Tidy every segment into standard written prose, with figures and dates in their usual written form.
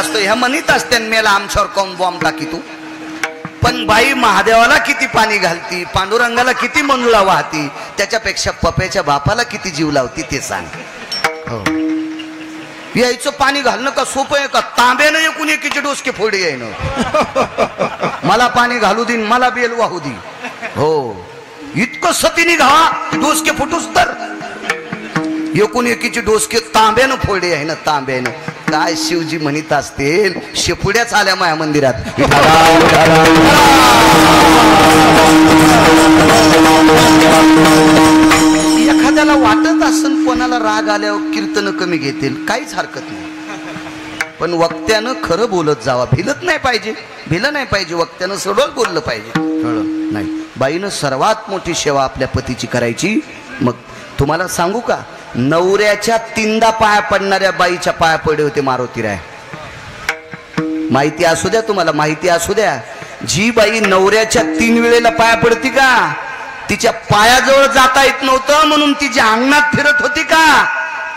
असतो ह्या म्हणत असते मेला आमच्यावर कोण बॉम्ब टाकी तू. पण बाई महादेवाला किती पाणी घालती, पांडुरंगाला किती मंजुळा वाहती, त्याच्यापेक्षा पप्याच्या बापाला किती जीव लावती ते सांग. हो यायचं पाणी घालणं का सोपं आहे का? तांब्यानं एकूण एकीचे डोसके फोडी आहे ना. मला पाणी घालू दिन, मला बेल वाहू दी. हो इतकं सतीने घावा डोसके फुटूस तर एकूण एकीचे डोसके तांब्यानं फोडे आहे ना, तांब्यानं. काय शिवजी म्हणत असतील शेपुड्याच आल्या माया मंदिरात. एखाद्याला वाटत असन कोणाला राग आल्यावर कीर्तन कमी घेतील, काहीच हरकत नाही. पण वक्त्यानं खरं बोलत जावा, भिलत नाही पाहिजे, भिलं नाही पाहिजे. वक्त्यानं सरळ बोललं पाहिजे. नाही बाईनं सर्वात मोठी सेवा आपल्या पतीची करायची. मग तुम्हाला सांगू का, नवऱ्याच्या 3दा पाया पडणाऱ्या बाईच्या पाया पडे होते मारुतीराय. माहिती असू द्या तुम्हाला, माहिती असू द्या. जी बाई नवऱ्याच्या 3 वेळेला पाया पडती का, तिच्या पायाजवळ जाता येत नव्हतं म्हणून तिच्या अंगणात फिरत होती का,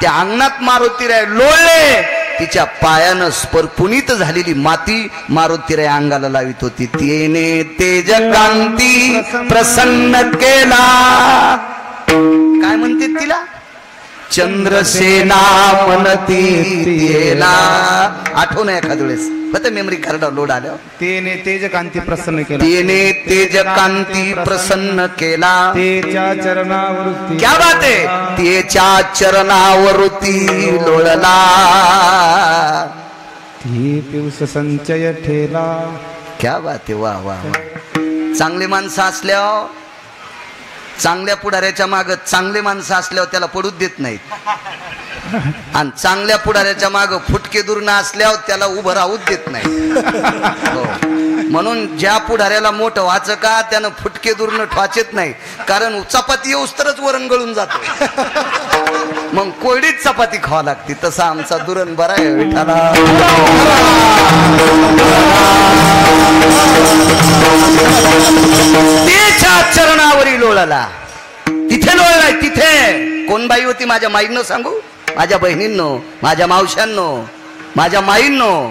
त्या अंगणात मारुतीराय लोळले, तिच्या पायानं स्पर्पुनीत झालेली माती मारुतीराय अंगाला लावित होती. तिने तेज कांती प्रसन्न केला. काय म्हणते तिला? चंद्रसेना म्हणती तेला. आठवण आहे एखाद वेळेस बघ मेमरी कार्ड लोड आल्या. तेने तेज कांती प्रसन्न केला, तेने तेज कांती प्रसन्न केला, तेच्या चरणावरती. क्या बात आहे, तेच्या चरणावरती लोळला. ती पिवस संचय ठेला. क्या बात आहे, वा वा वा. चांगली माणसं असल्यावर, चांगल्या पुढाऱ्याच्या माग चांगले माणसं असल्यावर त्याला पडूच देत नाहीत, आणि चांगल्या पुढाऱ्याच्या माग फुटके दुर्ण असल्यावर त्याला उभं राहूच देत नाही. हो. म्हणून ज्या पुढाऱ्याला मोठं व्हायचं का त्यानं फुटके दुर्ण ठवाचेत नाही, कारण चपाती येऊस तरच वरण गळून जातो, मग कोरडीच चपाती खावा लागते. तसा आमचा दुरण बरा आहे विठाला. त्याच्या चरणावरी लोळाला. तिथे लोळलाय. तिथे कोण बाई होती माझ्या माईंनो सांगू, माझ्या बहिणींनो, माझ्या मावशांनो, माझ्या माईंनो.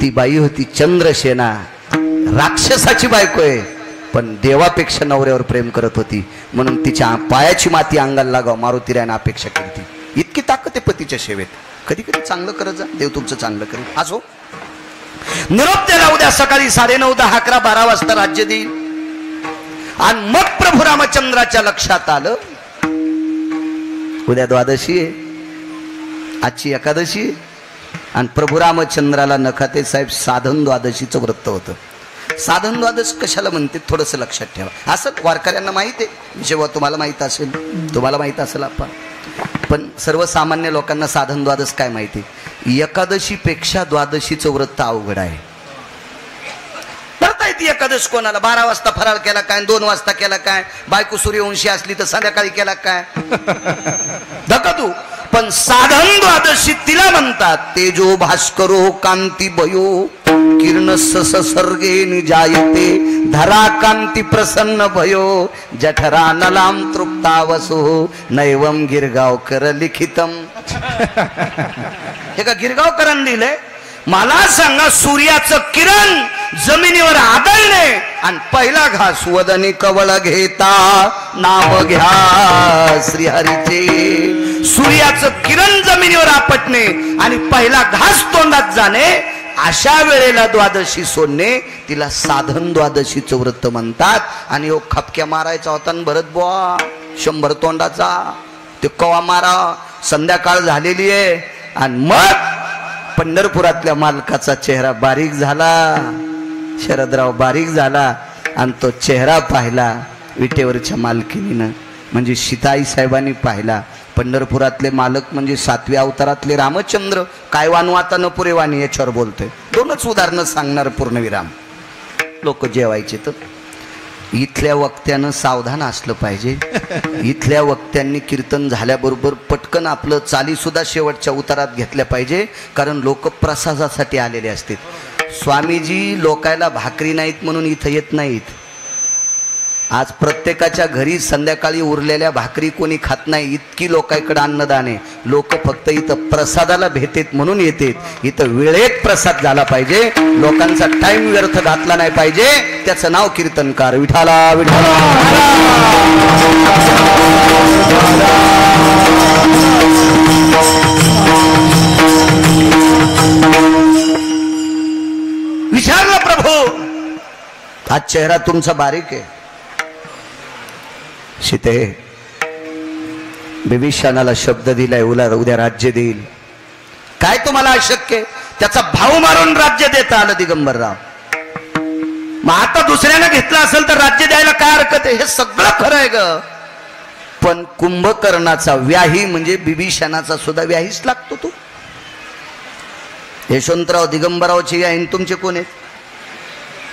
ती बाई होती चंद्रसेना. राक्षसाची बायको आहे, पण देवापेक्षा नवऱ्यावर प्रेम करत होती. म्हणून तिच्या पायाची माती अंगाला लागाव मारुतीरायनं अपेक्षा केली ती. इतकी ताकद आहे पतीच्या सेवेत. कधी कधी चांगलं करत जा, देव तुमचं चांगलं करेल. असो निरोप द्यायला उद्या सकाळी 9:30, 10, 11, 12 वाजता राज्य देईल. आणि मग प्रभू रामचंद्राच्या लक्षात आलं उद्या द्वादशी आहे, आजची एकादशी आहे, आणि प्रभू रामचंद्राला नखाते साहेब साधन द्वादशीचं व्रत होतं. साधन द्वादश कशाला म्हणते थोडस लक्षात ठेवा. असं वारकऱ्यांना माहित आहे, जेव्हा तुम्हाला माहित असेल, तुम्हाला माहित असेल आपण, पण सर्वसामान्य लोकांना साधन द्वादश काय माहिती. एकादशीपेक्षा द्वादशीचं व्रत अवघड आहे. करता येते एकादश कोणाला. 12 वाजता फराळ केला काय, 2 वाजता केला काय, बायको सूर्यवंशी असली तर संध्याकाळी केला काय, धका तू. पण साधन द्वादशी तिला म्हणतात. तेजो भास्करो कांती भयो किरण ससर्गे निजायते धरा कांती प्रसन्न भयो जठरा नलाम तृप्तावसो नैवम गिरगावकर लिखितम. हे का गिरगावकरांनी लिहिलंय? मला सांगा, सूर्याचं किरण जमिनीवर आदळणे आणि पहिला घास वदनी कवळ घेता नाम घ्या श्रीहरीचे. सूर्याचं किरण जमिनीवर आपटणे आणि पहिला घास तोंडात जाणे, अशा वेळेला द्वादशी सोडणे, तिला साधन द्वादशीचं व्रत म्हणतात. आणि खपक्या मारायचा होता भरत बुवा 100 तोंडाचा, ते कवा मारा. संध्याकाळ झालेली आहे आणि मग पंढरपुरातल्या मालकाचा चेहरा बारीक झाला, शरदराव बारीक झाला, आणि तो चेहरा पाहिला विटेवरच्या मालकिनीनं, म्हणजे सीताई साहेबांनी पाहिला. पंढरपुरातले मालक म्हणजे 7व्या अवतारातले रामचंद्र. काय वानू आता न पुरे वाणी याच्यावर बोलतोय. 2च उदाहरणं सांगणार पूर्णविराम. लोक जेवायचे तर इथल्या वक्त्यानं सावधान असलं पाहिजे. इथल्या वक्त्यांनी कीर्तन झाल्याबरोबर पटकन आपलं चाली सुद्धा शेवटच्या उतारात घेतल्या पाहिजे, कारण लोक प्रसादासाठी आलेले असतात. स्वामीजी लोकायला भाकरी नाहीत म्हणून इथं येत नाहीत, आज प्रत्येकाच्या घरी संध्याकाळी उरलेल्या भाकरी कोणी खात नाही, इतकी लोकांकडे अन्नदान आहे. लोक फक्त इथं प्रसादाला भेटेत म्हणून येतात. इथं वेळेत प्रसाद झाला पाहिजे, लोकांचा टाइम व्यर्थ घातला नाही पाहिजे. त्याचं नाव कीर्तनकार. विठाला विठाला. विचारलं प्रभू, आज चेहरा तुमचा बारीक आहे. सीते, बिभीषणाला शब्द दिलाय उद्या राज्य देईल. काय तुम्हाला अशक्य आहे? त्याचा भाव मारून राज्य देता आलं दिगंबरराव. मग आता दुसऱ्यानं घेतलं असेल तर राज्य द्यायला काय हरकत आहे? हे सगळं खरं आहे ग, पण कुंभकर्णाचा व्याही म्हणजे बिभीषणाचा सुद्धा व्याहीच लागतो. तो यशवंतराव दिगंबररावचे व्याही तुमचे कोण आहेत?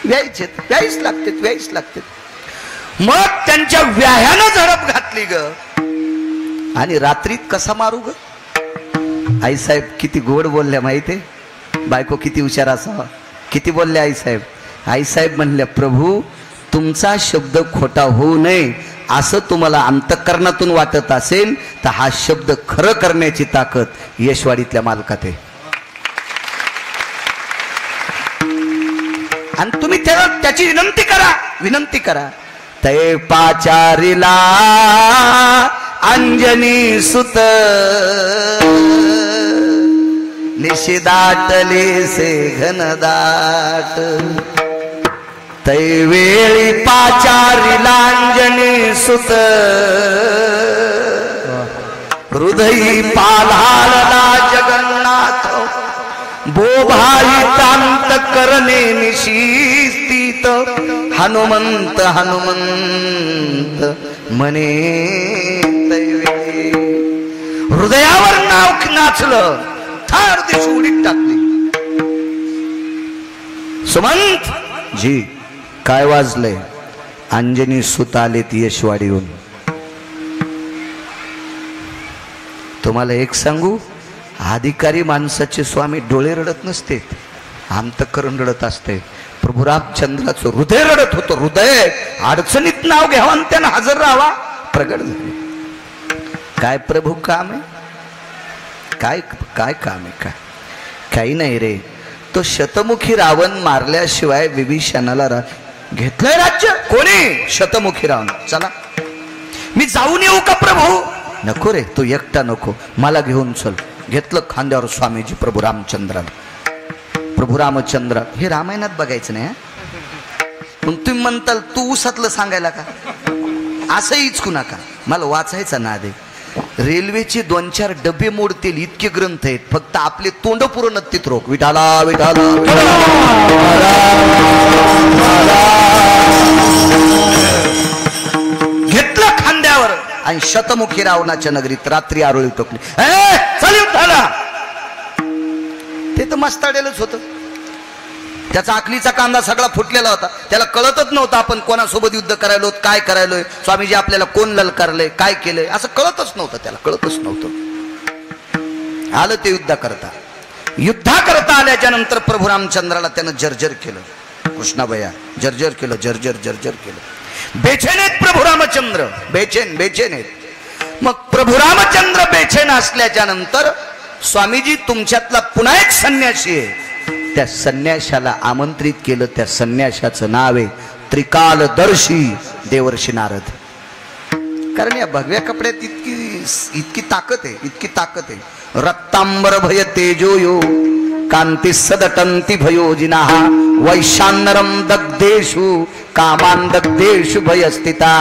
व्याहीचे, व्याहीच लागते, व्याहीच लागते. मग त्यांच्या व्याह्यानं झडप घातली ग, आणि रात्रीत कसा मारू ग? आईसाहेब किती गोड बोलल्या माहितीये, बायको किती हुशार असावा. किती बोलल्या आईसाहेब. आईसाहेब म्हणल्या, प्रभू तुमचा शब्द खोटा होऊ नये असं तुम्हाला अंतःकरणातून वाटत असेल तर हा शब्द खरं करण्याची ताकद यशवाडीतल्या मालकात आहे. आणि तुम्ही त्याची विनंती करा, विनंती करा. तै पाचारीला अंजनी सुत निशिदाटले से घनदाट. तै वेळी पाचारीला अंजनी सुत हृदयी पालाला जगन्नाथ. बोभाई तांत करणे निशिस्तीत. हनुमंत हनुमंत मने तैवे. हृदयावर नाव नाचलं, थार दिश उडीत टाकली. सुमंत जी काय वाजलंय? अंजनी सुत आलेत यशवाडीहून. तुम्हाला एक सांगू, अधिकारी माणसाचे स्वामी डोळे रडत नसते, अंतःकरण रडत असते. प्रभू रामचंद्राचं हृदय रडत होतं. हृदय अडचणीत नाव घ्यावं आणि त्यानं हजर राहावा. प्रगट झाले. काय प्रभू काम आहे? काय काय काम आहे? काय काही नाही रे. तो शतमुखी रावण मारल्याशिवाय विभीषणाला घेतलंय राज्य. कोणी? शतमुखी रावण. चला मी जाऊन येऊ का प्रभू? नको रे, तू एकटा नको, मला घेऊन चल. घेतलं खांद्यावर स्वामीजी प्रभू रामचंद्राला. प्रभू रामचंद्र हे रामायणात बघायचं नाही. मग तुम्ही म्हणताल तू उसातलं सांगायला का? असंही इचकू नका, मला वाचायचा नाद आहे. रेल्वेचे 2-4 डबे मोडतील इतके ग्रंथ आहेत, फक्त आपले तोंड पुरं नत्तीत रोख. विठाला विठाला. घेतलं खांद्यावर आणि शतमुखी रावणाच्या नगरीत रात्री आरोळी टोकली. ते तर मस्ताडेलच होतं. त्याचा आखलीचा कांदा सगळा फुटलेला होता. त्याला कळतच नव्हतं आपण कोणासोबत युद्ध करायलो, काय करायलोय, स्वामीजी आपल्याला कोण ललकारलंय, काय केलंय, असं कळतच नव्हतं. त्याला कळतच नव्हतं. आलं ते युद्ध करता आल्याच्या नंतर प्रभू रामचंद्राला त्यानं जर्जर केलं. कृष्णाबया जर्जर केलं, जर्जर केलं. बेचैन आहेत प्रभू रामचंद्र, बेचैन आहेत. मग प्रभू रामचंद्र बेचैन असल्याच्या नंतर स्वामीजी तुमच्यातला पुन्हा एक संन्यासी आहे, त्या संन्याशाला आमंत्रित केलं. त्या संन्याशाचं नाव आहे त्रिकालदर्शी देवर्षी नारद. कारण या भगव्या कपड्यात इतकी ताकद आहे. रक्तांबर भय तेजोयो कांती सदटंती भयोजिना. वैशानरम दग्धेषु कामान दग्धेषु भयस्थिता.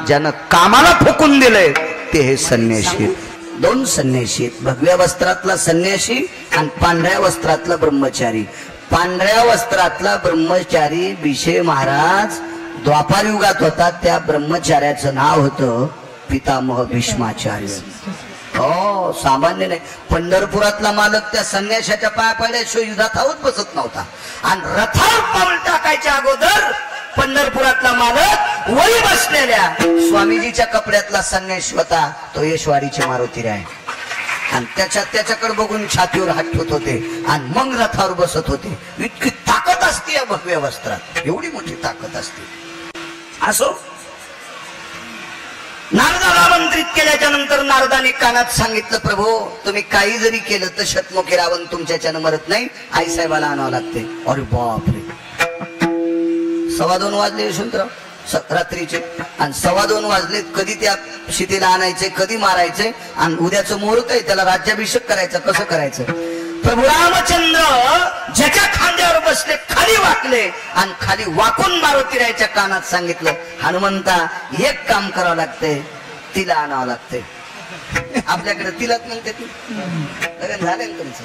ज्यानं कामाला फुकून दिलंय ते हे संन्यासी. 2 संन्यासी आहेत, भगव्या वस्त्रातला संन्यासी आणि पांढऱ्या वस्त्रातला ब्रह्मचारी. पांढऱ्या वस्त्रातला ब्रह्मचारी विषय महाराज द्वापार युगात होता. त्या ब्रह्मचार्याचं नाव होतं पितामह भीष्माचार्य. हो, सामान्य नाही. पंढरपुरातला मालक त्या संन्याशाच्या पाया पडल्याशिवाय युद्धात हावत बसत नव्हता. आणि रथावर पाऊल टाकायच्या अगोदर पंढरपुरातला मालक वळी बसलेल्या स्वामीजीच्या कपड्यातला संन्यास होता. तो यशवाडीचे मारुतीराय. आणि त्याच्याकडे बघून छातीवर हात ठेवत होते आणि मग रथावर बसत होते. इतकी ताकद असते या भगव्या वस्त्रात, एवढी मोठी ताकद असते. असो, नारदाला आमंत्रित केल्याच्या नंतर नारदाने कानात सांगितलं, प्रभू तुम्ही काही जरी केलं तर शतमुखी रावण तुमच्याच्यानं मरत नाही, आईसाहेबाला आणावं लागते. अरे बापरे, 2:15 वाजले यशवंतराव रात्रीचे, आणि 2:15 वाजले. कधी त्या सीतेला आणायचे, कधी मारायचे, आणि उद्याचं मुहूर्त आहे, त्याला राज्याभिषेक करायचं, कसं करायचं. प्रभू रामचंद्र ज्याच्या खांद्यावर बसले खाली वाकले, आणि खाली वाकून मारुतीरायच्या कानात सांगितलं, हनुमंता एक काम करावं लागतंय, तिला आणावं लागतंय. आपल्याकडे तिलाच म्हणते, ती लग्न झालं ना तुमचं.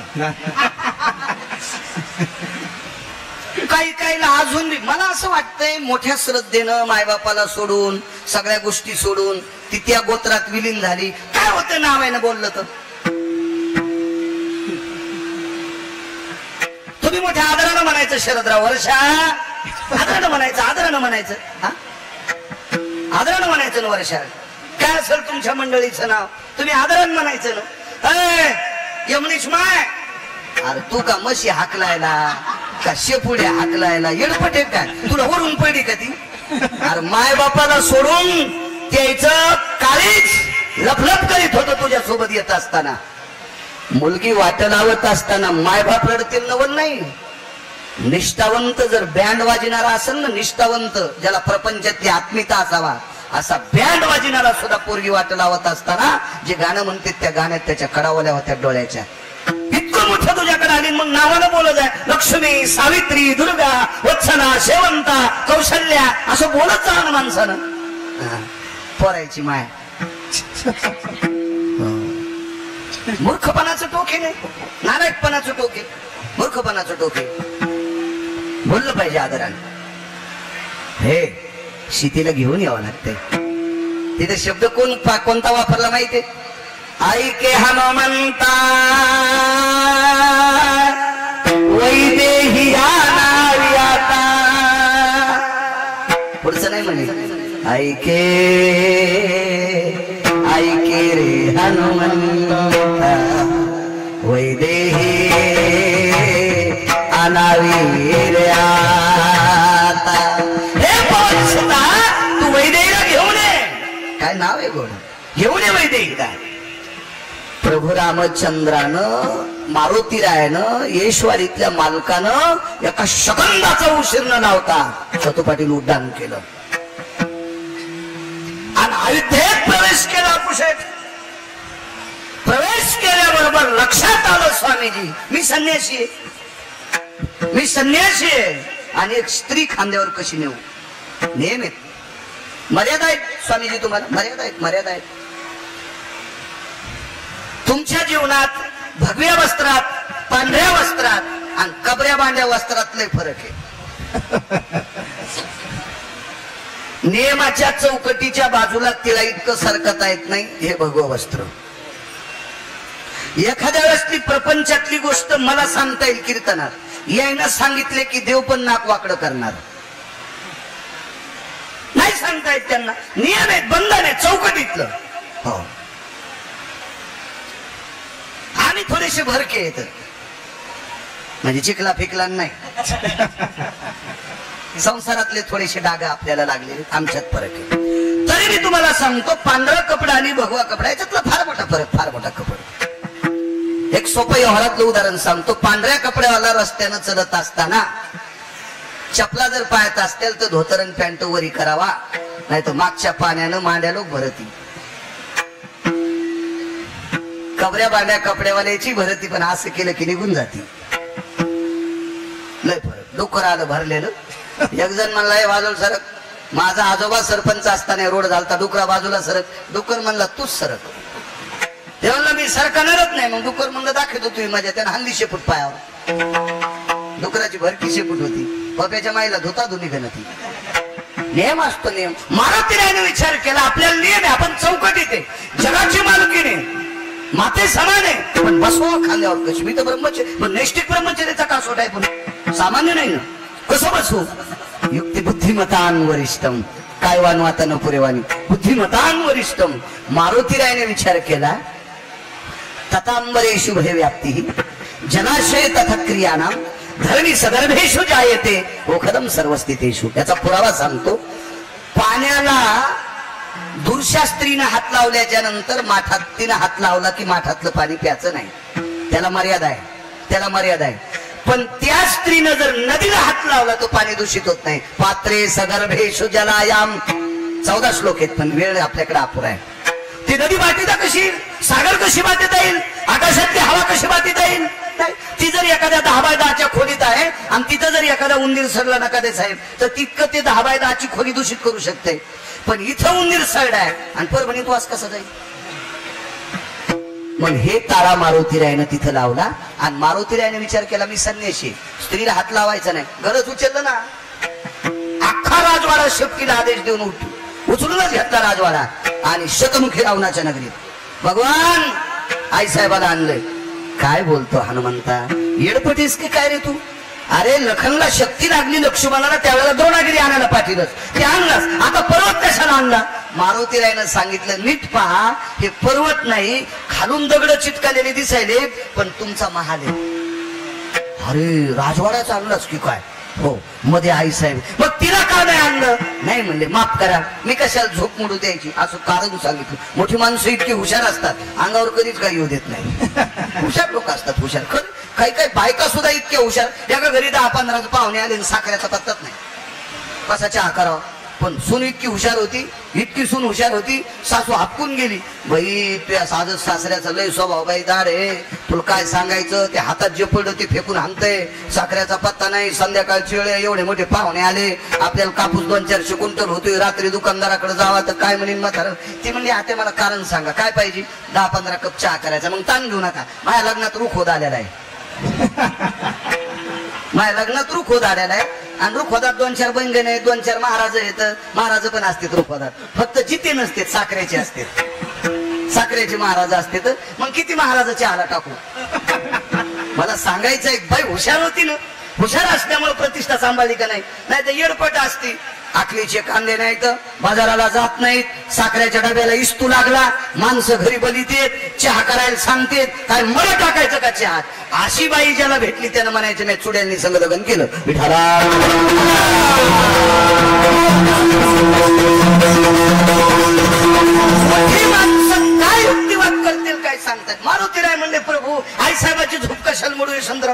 काही काहीला अजून मला असं वाटतंय मोठ्या श्रद्धेनं मायबापाला सोडून, सगळ्या गोष्टी सोडून ती त्या गोत्रात विलीन झाली. काय होतं नावानं बोललं तर. तुम्ही मोठ्या आदरानं म्हणायचं शरदराव वर्षा, आदरानं म्हणायचं, आदरानं म्हणायचं, हा आदरानं म्हणायचं ना वर्षा. काय असेल तुमच्या मंडळीचं नाव, तुम्ही आदरानं म्हणायचं ना. यमनीश माय, अरे तू का म्हशी हाकलायला का शेपुड्या हाकलायला येडपटे काय, तुला वरून पडली का ती. अरे माय बापाला सोडून त्याचं काळीच लपलप करीत होतं तुझ्या सोबत येत असताना. मुलगी वाट लावत असताना मायबाप रडतील नवल नाही. निष्ठावंत जर बँड वाजणारा असेल ना, निष्ठावंत ज्याला प्रपंचातली आत्मीयता असावा, असा बँड वाजणारा सुद्धा पोरगी वाट लावत असताना जे गाणं म्हणते त्या गाण्यात त्याच्या कडावल्या होत्या डोळ्याच्या. इतकं मोठं तुझ्याकडे आली, मग नावानं बोलत आहे, लक्ष्मी, सावित्री, दुर्गा, वत्सना, शेवंता, कौशल्या, असं बोलत जा ना माणसानं. पोरायची माय. मूर्खपणाचं टोके नाही, नालायकपणाचं टोके, मूर्खपणाचं टोके. बोललं पाहिजे आदराने. हे सीतेला घेऊन यावं लागतंय. तिथे शब्द कोणता वापरला माहितीये, ऐके हनुमंता वैदेही आणावी आता. पुढचं नाही म्हणे, ऐके ऐके रे हनुमंता वैदेही आणावी रे आता. हे पोचता तू वैदेहीला घेऊन ये. काय नाव आहे गोड, घेऊन ये वैदेहीला. प्रभू रामचंद्रानं, मारुतीरायानं, येशवारीतल्या मालकानं एका सेकंदाचा उशीर न लावता छतोपाटील उड्डाण केलं आणि अयोध्येत प्रवेश केला. कुशेठ प्रवेश केल्याबरोबर लक्षात आलं स्वामीजी मी संन्यासी आहे, मी संन्यासी आहे, आणि एक स्त्री खांद्यावर कशी नेऊ. नेम आहेत, मर्यादा आहेत स्वामीजी, तुम्हाला मर्यादा आहेत, मर्यादा आहेत. तुमच्या जीवनात भगव्या वस्त्रात, पांढऱ्या वस्त्रात आणि कबऱ्या बांड्या वस्त्रात लय फरक आहे. नियमाच्या चौकटीच्या बाजूला तिला इतकं सरकता येत नाही, हे भगवं वस्त्र. एखाद्या वेळेस ती प्रपंचातली गोष्ट मला सांगता येईल कीर्तनात, यायनं सांगितले की देव पण नाक वाकडं करणार नाही, सांगता येत त्यांना. नियम आहेत, बंधन आहे चौकटीतलं. हो, आम्ही थोडेसे भरके येत, म्हणजे चिखला फिकला नाही. संसारातले थोडेसे डाग आपल्याला लागले, आमच्यात फरक आहे. तरी मी तुम्हाला सांगतो, पांढरा कपडा आणि भगवा कपडा याच्यातला फार मोठा फरक, फार मोठा कपडा. एक सोपं व्यवहारातलं उदाहरण सांगतो. पांढऱ्या कपड्यावाला रस्त्यानं चलत असताना चपला जर पायात असतील तर धोतरण पॅन्ट वरी करावा, नाही तर मागच्या पाण्यानं मांड्या लोक भरती. कबऱ्या बांड्या कपड्यावाल्याची भरती, पण असं केलं की निघून जाती. लय फरक. डोकर आलं भरलेलं. एक जण म्हणला बाजूला सरक. माझा आजोबा सरपंच असताना रोड झालता, डुकरा बाजूला सरक. डुकर म्हणला तूच सरक. ते म्हणलं मी सरकणारच नाही. मग डुकर म्हणलं दाखवतो तुम्ही माझ्या. त्यानं हल्ली शेपूट पायावर. डुकराची भरकी शेपूट होती. पप्याच्या माईला धुता धुनी घालत ती. नियम असतो नियम. मारुतीरायाने विचार केला आपल्याला नियम आहे, आपण चौकटीत आहे, जगाची मालकीने माते समान आहे, पण बसवा खांद्यावर कशी. मी तर ब्रह्मचर्य, पण नैष्टिक ब्रह्मचर्याचा का सोट आहे, पण सामान्य नाही ना. कसं बसवू. युक्ती बुद्धिमतान वरिष्ठम, काय वानवाता न पुरेवानी, बुद्धिमतान वरिष्ठम. मारुतीरायाने विचार केला, ततांबरेषु भय व्याप्ती जनाशय तथा क्रियानाम धरणी सदर्भेषु जायते ओखदम सर्वस्थितेषु. याचा पुरावा सांगतो. पाण्याला दुर्शा स्त्रीनं हात लावल्याच्या नंतर माठात तिनं हात लावला की माठातलं पाणी प्यायचं नाही, त्याला मर्यादा आहे, त्याला मर्यादा आहे. पण त्या स्त्रीनं जर नदीला हात लावला तर पाणी दूषित होत नाही. पात्रे सगर्भेषु जलायाम 14 श्लोक आहेत, पण वेळ आपल्याकडे अपुरा आहे. ती नदी वाटेता कशी, सागर कशी वाटेता येईल, आकाशातली हवा कशी वाटेता येईल. ती जर एखाद्या 10x10च्या खोलीत आहे आणि तिथं जर एखादा उंदीर सरला नका दे साहेब, तर तितकं ते 10x10ची खोली दूषित करू शकते. पण इथं उंदीर सरड आहे आणि परभणीत वास कसा जाईल. मग हे ताळा मारुतीरायनं तिथं लावला आणि मारुतीरायने विचार केला मी संन्याशी, स्त्रीला हात लावायचा नाही. गरज उचललं ना, अख्खा राजवाडा शेपटीला आदेश देऊन उचलूनच घेतला राजवाडा आणि शतमुखी रावणाच्या नगरीत भगवान आईसाहेबाला आणलंय. काय बोलतो हनुमंता, येडपटीस की काय रे तू. अरे लखनला शक्ती लागली लक्ष्मणाला, त्यावेळेला द्रोणागिरी आणायला पाठीलच, ते आणलास, आता पर्वत कशाला आणला. मारुतीरायनं सांगितलं नीट पहा, हे पर्वत नाही, खालून दगड चिटकालेले दिसायले पण तुमचा महाल आहे. अरे राजवाडा आणलाच की काय. हो, मध्ये आई साहेब. मग तिला का नाही आणलं. नाही म्हणले माफ करा, मी कशाला झोप मोडू द्यायची, असं कारण सांगितलं. मोठी माणसं इतकी हुशार असतात, अंगावर कधीच काही येऊ देत नाही. हुशार लोक असतात, हुशार. खरं काही काही बायका सुद्धा इतक्या हुशार, एका घरी 10-15 पाहुणे आले साखऱ्याचा पत्ताच नाही, कसा चहा करावा. पण सून इतकी हुशार होती, इतकी सून हुशार होती, सासू हापकून गेली. बाई तुझ्या साधं सासऱ्याचा लय स्वभाव बाई दार आहे, तुला काय सांगायचं. ते हातात जे पडलं ते फेकून हाणतंय, साखऱ्याचा पत्ता नाही. संध्याकाळची वेळ, एवढे मोठे पाहुणे आले, आपल्याला कापूस 2-400 क्विंटल होतोय, रात्री दुकानदाराकडे जावा तर काय म्हणेन म्हातारं. ती म्हणली आता मला कारण सांगा काय पाहिजे. 10-15 कप चहा करायचा. मग ताण घेऊ नका, माझ्या लग्नात रुख होत आलेला आहे. माझ्या लग्नात रुख होत आलेला आहे आणि रुखोदात 2-4 बैंगण आहेत, 2-4 महाराज आहेत. महाराज पण असतात रुखोदात, फक्त जिते नसते, साखरेचे असते, साखरेचे महाराज असते. मग किती महाराजाच्या आला टाकू. मला सांगायचं एक बाई हुशार होती ना, हुशार असल्यामुळे प्रतिष्ठा सांभाळली का नाही, नाही तर येडपट असती. आखलीचे कांदे नाहीत, बाजाराला जात नाहीत, साखरेच्या डब्याला इस्तू लागला, माणसं घरी बलितेत, चहा करायला सांगतेत, काय मला टाकायचं का चहा. अशी बाई ज्याला भेटली त्यानं म्हणायचं नाही चुड्यांनी संग लग्न केलं. विठाला माणसं काय युक्तिवाद करतील काय सांगतात. मारुतीराय म्हणले प्रभू आई साहेबाची झोप कशाला मोडू चंद्र,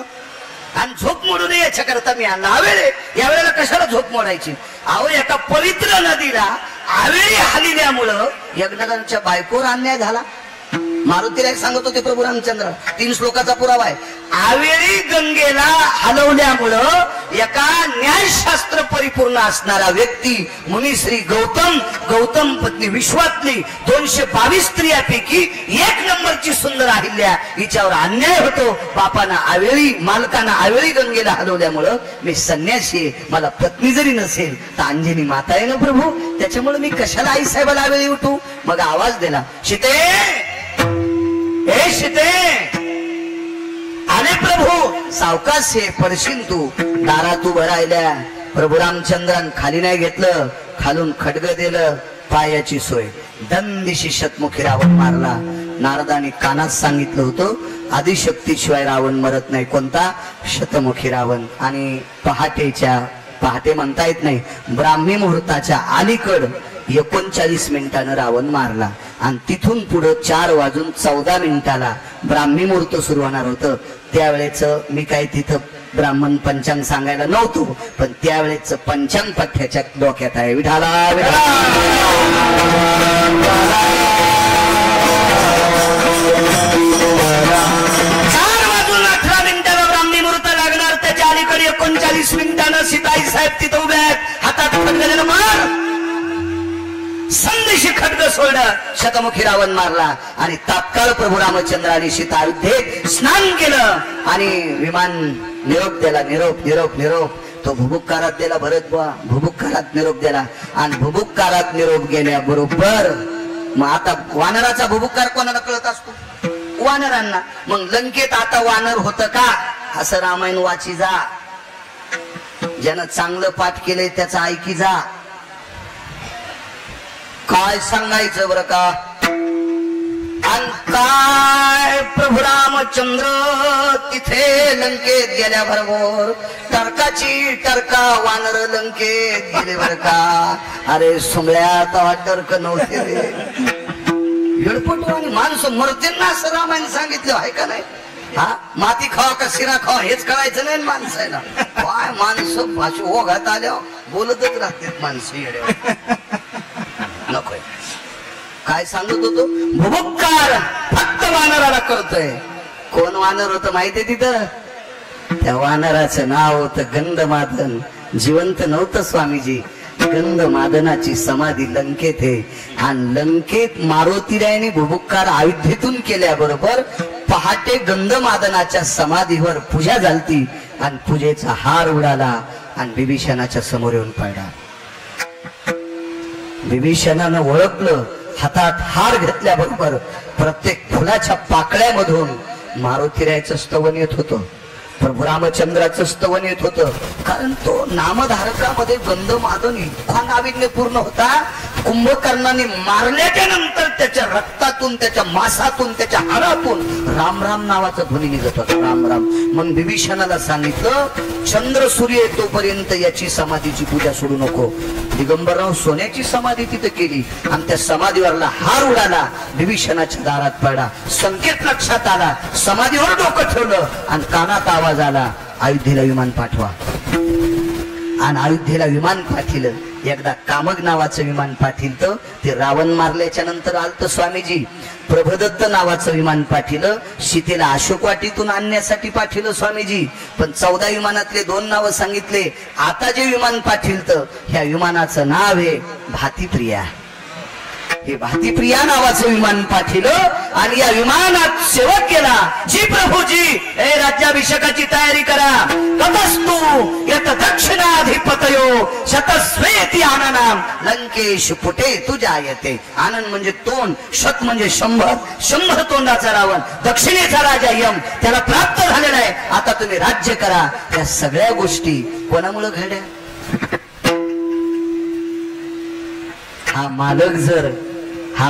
आणि झोप मोडू नये याच्या करता मी आणला. आवेळे यावेळेला कशाला झोप मोडायची. अहो एका पवित्र नदीला आवेळी हलिल्यामुळं यज्ञांच्या बायकोवर अन्याय झाला. मारुतीराय सांगत होते प्रभू रामचंद्र, 3 श्लोकाचा पुरावा आहे. आवेळी गंगेला हलवल्यामुळं एका न्यायशास्त्र परिपूर्ण असणारा व्यक्ती मुनिश्री गौतम पत्नी विश्वातली 222 स्त्रियापैकी 1 नंबरची सुंदर अहिल्या, हिच्यावर अन्याय होतो. बापाना आवेळी, मालकाना आवेळी गंगेला हलवल्यामुळं मी संन्यासी आहे, मला पत्नी जरी नसेल तर अंजनी माता आहे ना प्रभू, त्याच्यामुळे मी कशाला आई साहेबाला आवेळी उठू. मग आवाज दिला, सीते हे सीते आले प्रभू. सावकाश हे पडशील तू, दारात उभं राहिल्या. प्रभू रामचंद्रान खाली नाही घेतलं, खालून खडग दिलं, पायाची सोय. दंदिशी शतमुखी रावण मारला. नारदाने कानात सांगितलं होतं आदिशक्तीशिवाय रावण मरत नाही. कोणता? शतमुखी रावण. आणि पहाटे म्हणता येत नाही, ब्राह्मी मुहूर्ताच्या अलीकड 39 मिनिटानं रावण मारला. आणि तिथून पुढे 4:14 ब्राह्मी मुहूर्त सुरू होणार होतं. त्यावेळेच मी काय तिथं ब्राह्मण पंचांग सांगायला नव्हतो, पण त्यावेळेच पंचांग पठ्याच्या डोक्यात आहे. विठाला 4:18 ब्राह्मी मुहूर्त लागणार. त्याच्या अलीकडे 39 मिनिटानं सीताई साहेब तिथं उभ्या आहेत, हातात खडग मार. संदेशी खड्ग सोडलं, शतमुखी रावण मारला. आणि तात्काळ प्रभू रामचंद्राने सीता अयोध्येत स्नान केलं आणि विमान निरोप दिला. निरोप तो भुभुक्कारात दिला. भरत बुवा भुभुक्कारात निरोप दिला. आणि भुभुक्कारात निरोप गेल्या बरोबर मग आता वानराचा भुभुक्कार कोणाला कळत असतो? वानरांना. मग लंकेत आता वानर होतं का असं रामायण वाची जा. ज्यानं चांगलं पाठ केलंय त्याचा ऐकी जा. काय सांगायचं बरं का, आणि काय प्रभू रामचंद्र तिथे लंकेत गेल्याबरोबर टरकाची टरका वानर लंकेत गेले बर का. अरे सुमळ्या तवा टर्क नव्हते रे. येडपटू आणि माणसं मरतील ना असं रामायण सांगितलं आहे का नाही. हा माती खावा का शिरा खावा हेच कळायचं नाही माणसाला. काय माणसं भाषा ओघात आल्यावर बोलतच राहतात माणसं येड्या. नकोय काय सांगत होतो. भुभुक्कार फक्त वानराला करतोय. कोण वानर होतं माहितीये तिथं. त्या वानराचं नाव होतं गंधमादन. जिवंत नव्हतं स्वामीजी. गंधमादनाची समाधी लंकेत आहे. आणि लंकेत मारुतीरायाने भुभुक्कार अयोध्येतून केल्याबरोबर पहाटे गंधमादनाच्या समाधीवर पूजा झालती आणि पूजेचा हार उडाला आणि बिभीषणाच्या समोर येऊन पडला. बिभीषणानं ओळखलं. हातात हार घेतल्याबरोबर प्रत्येक फुलाच्या पाकळ्यामधून मारुतीरायाचं स्तवन येत होतं. प्रभू रामचंद्राचं स्तवन येत होतं. कारण तो नामधारकामध्ये गंधमादन इतका नाविन्यपूर्ण होता. कुंभकर्णाने मारल्याच्या नंतर त्याच्या रक्तातून त्याच्या मांसातून त्याच्या हाडातून राम राम नावाचा ध्वनी निघत होता. राम राम. मग विभीषणाला सांगितलं चंद्र सूर्य तोपर्यंत याची समाधीची पूजा सोडू नको. दिगंबरराव सोन्याची समाधी तिथे केली आणि त्या समाधीवरला हार उडाला. विभीषणाच्या दारात पडला. संकेत लक्षात आला. समाधीवर डोकं ठेवलं आणि कानात आवाज आला अयोध्येला विमान पाठवा. आणि अयोध्येला विमान पाठिलं. एकदा कामग नावाचं विमान पाठिलं. ते रावण मारल्याच्या नंतर आलत स्वामीजी. प्रभदत्त नावाचं विमान पाठिलं. सीतेला अशोकवाटीतून आणण्यासाठी पाठिलं स्वामीजी. पण 14 विमानातले 2 नावं सांगितले. आता जे विमान पाठिलं ह्या विमानाचं नाव आहे भातीप्रिया. हे भातीप्रिया नावाचं विमान पाठिलं आणि या विमानात सेवक केला. जी प्रभूजी हे राज्याभिषेकाची तयारी करा. ततस्तु यत दक्षिणाधिपतयो शतस्वेति आननाम लंकेश पुटे तुझ्या येते. आनंद म्हणजे तोंड. शत म्हणजे 100. 100 तोंडाचा रावण. दक्षिणेचा राजा यम त्याला प्राप्त झालेला आहे. आता तुम्ही राज्य करा. या सगळ्या गोष्टी कोणामुळे घडल्या. हा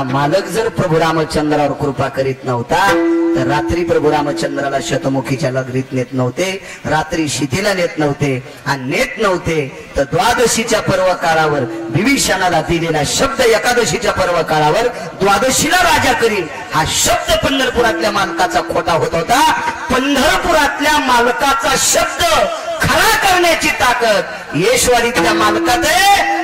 मालक जर प्रभू रामचंद्रावर कृपा करीत नव्हता तर रात्री प्रभू रामचंद्राला शतमुखीच्या लगरीत नेत नव्हते. रात्री सीतेला नेत नव्हते. आणि नेत नव्हते तर द्वादशीच्या पर्व काळावर विभीषणाला दिलेला शब्द एकादशीच्या पर्व काळावर द्वादशीला राजा करील हा शब्द पंढरपुरातल्या मालकाचा खोटा होत होता. पंढरपुरातल्या मालकाचा शब्द खरा करण्याची ताकद येशवाडीतल्या मालकात आहे.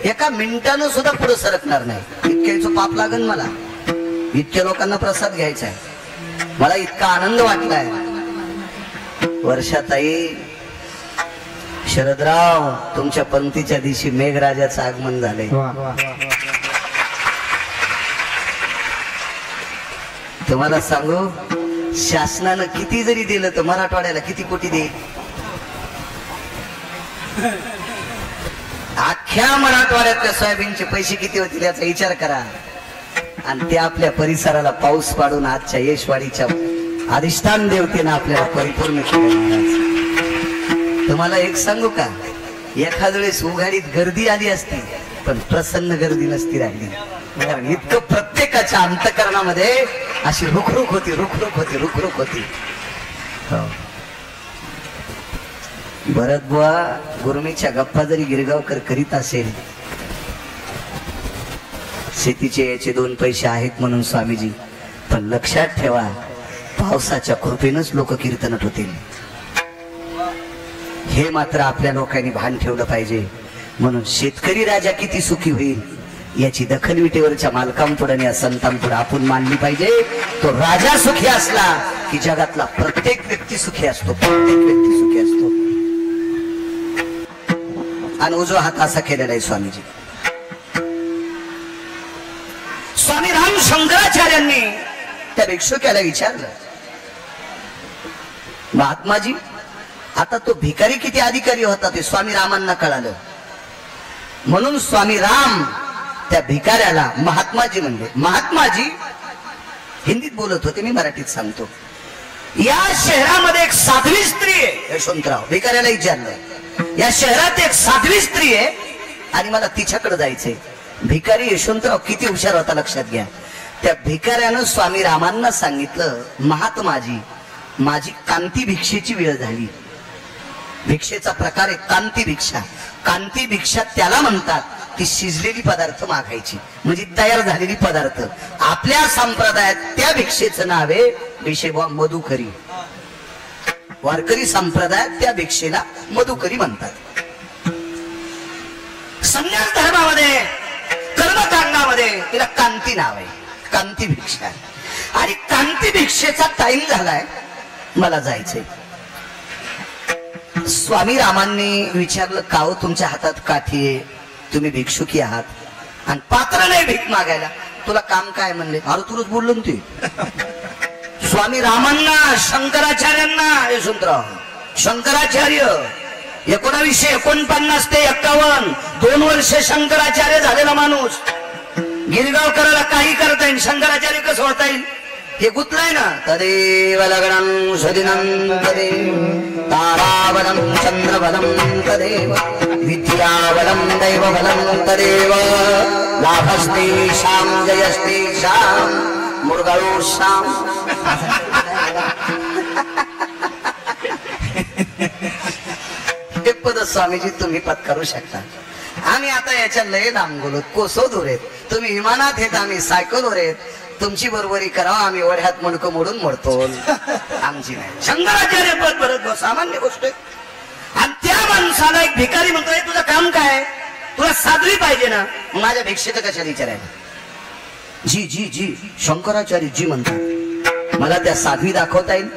एका मिनिटानं सुद्धा पुढे सरकणार नाही. इतक्याचं पाप लागन मला. इतक्या लोकांना प्रसाद घ्यायचा आहे. मला इतका आनंद वाटलाय. वर्षाताई शरदराव, तुमच्या पंक्तीच्या दिवशी मेघराजाचं आगमन झालंय. तुम्हाला सांगू, शासनानं किती जरी दिलं तर मराठवाड्याला किती कोटी देईल? अख्ख्या मराठवाड्यातल्या सोयाबीनचे पैसे किती होतील याचा विचार करा. आणि ते आपल्या परिसराला पाऊस पाडून आजच्या यशवाडीच्या अधिष्ठान देवतेनं आपल्याला परिपूर्ण केलं. तुम्हाला एक सांगू का, एखाद वेळेस उघाडीत गर्दी आली असती पण प्रसन्न गर्दी नसती राहिली. इतकं प्रत्येकाच्या अंतकरणामध्ये अशी रुखरुख होती, रुखरुख होती, रुखरुख होती. भरत बुवा गुरुमीच्या गप्पा जरी गिरगावकर करीत असेल, शेतीचे याचे 2 पैसे आहेत म्हणून स्वामीजी, पण लक्षात ठेवा पावसाच्या कृपेनंच लोक कीर्तनात होतील. हे मात्र आपल्या लोकांनी भान ठेवलं पाहिजे. म्हणून शेतकरी राजा किती सुखी होईल याची दखल विटेवरच्या मालकांपुढे आणि संतांपुढे आपण मांडली पाहिजे. तो राजा सुखी असला की जगातला प्रत्येक व्यक्ती सुखी असतो, प्रत्येक व्यक्ती सुखी असतो. आणि उजवा हात असा केलेला आहे स्वामीजी. स्वामी राम शंकराचार्यांनी त्या भिक्षुकाला विचारलं, महात्माजी आता तो भिकारी किती अधिकारी होता ते स्वामी रामांना कळालं. म्हणून स्वामी राम त्या भिकाऱ्याला महात्माजी म्हणले. महात्माजी हिंदीत बोलत होते, मी मराठीत सांगतो. या शहरामध्ये एक साध्वी स्त्री आहे. यशवंतराव भिकाऱ्याला विचारलं, या शहरात एक साध्वी स्त्री आहे आणि मला तिच्याकडे जायचंय. भिकारी यशवंतराव किती हुशार होता लक्षात घ्या. त्या भिकाऱ्यानं स्वामी रामांना सांगितलं, महात्माजी माझी कांती भिक्षेची वेळ झाली. भिक्षेचा प्रकार आहे कांती भिक्षा. कांती भिक्षा त्याला म्हणतात ती शिजलेली पदार्थ मागायची, म्हणजे तयार झालेली पदार्थ. आपल्या संप्रदायात त्या भिक्षेचं नाव आहे विषयबा मधुकरी. वारकरी संप्रदायात त्या भिक्षेला मधुकरी म्हणतात. संन्यास धर्मामध्ये कर्मकांडामध्ये तिला कांती नाव आहे, कांती भिक्षा. आणि कांती भिक्षेचा टाइम झालाय, मला जायचंय. स्वामी रामांनी विचारलं, का हो तुमच्या हातात काठी आहे, तुम्ही भिक्षुकी आहात आणि पात्र नाही भीक मागायला, तुला काम काय म्हणले? अरे तुलाच बोललो ना ते. स्वामी रामांना शंकराचार्यांना, यशवंतराव शंकराचार्य 1949 ते 51 2 वर्ष शंकराचार्य झालेला माणूस. गिरगावकराला काही करता येईल, शंकराचार्य कसं होता येईल हे गुतलाय ना. तदेव लग्नं सुदिनं तदेव ताराबलं चंद्रबलं तदेव विद्याबलं दैवबलं तदेव लाभस्तेषां जयस्तेषां मुर्गळोषां. हे पद स्वामीजी तुम्ही पत्करू शकता. आम्ही आता याच्या लय लांब बोलत, कोसो दूर आहेत. तुम्ही विमानात येत, आम्ही सायकलवर येत. तुमची बरोबरी करावं, आम्ही ओढ्यात मणकं मोडून मोडतो, आमची नाही. शंकराचार्य पद भरत सामान्य गोष्ट आहे. आणि त्या माणसाला एक भिकारी म्हणतोय, तुझं काम काय, तुला साध्वी पाहिजे ना, माझ्या भिक्षेचं कशाला विचारायला? जी जी जी शंकराचार्य जी म्हणतात, मला त्या साध्वी दाखवता येईल.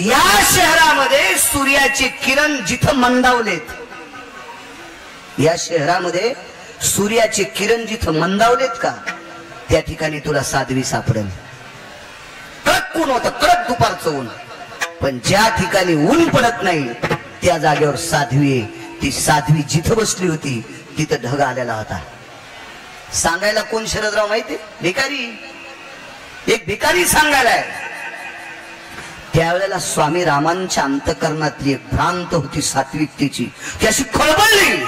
या शहरामध्ये सूर्याचे किरण जिथं मंदावलेत, या शहरामध्ये सूर्याचे किरण जिथं मंदावलेत का, त्या ठिकाणी तुला साध्वी सापडेल. कडक ऊन होतं, कडक दुपारचं ऊन, पण ज्या ठिकाणी ऊन पडत नाही त्या जागेवर साध्वी आहे. ती साध्वी जिथं बसली होती तिथं ढग आलेला होता. सांगायला कोण शरदराव माहितीये? भिकारी. एक भिकारी सांगायलाय. त्यावेळेला स्वामी रामांच्या अंतकरणातली एक भ्रांत होती सात्विकतेची, ती अशी खळबळली.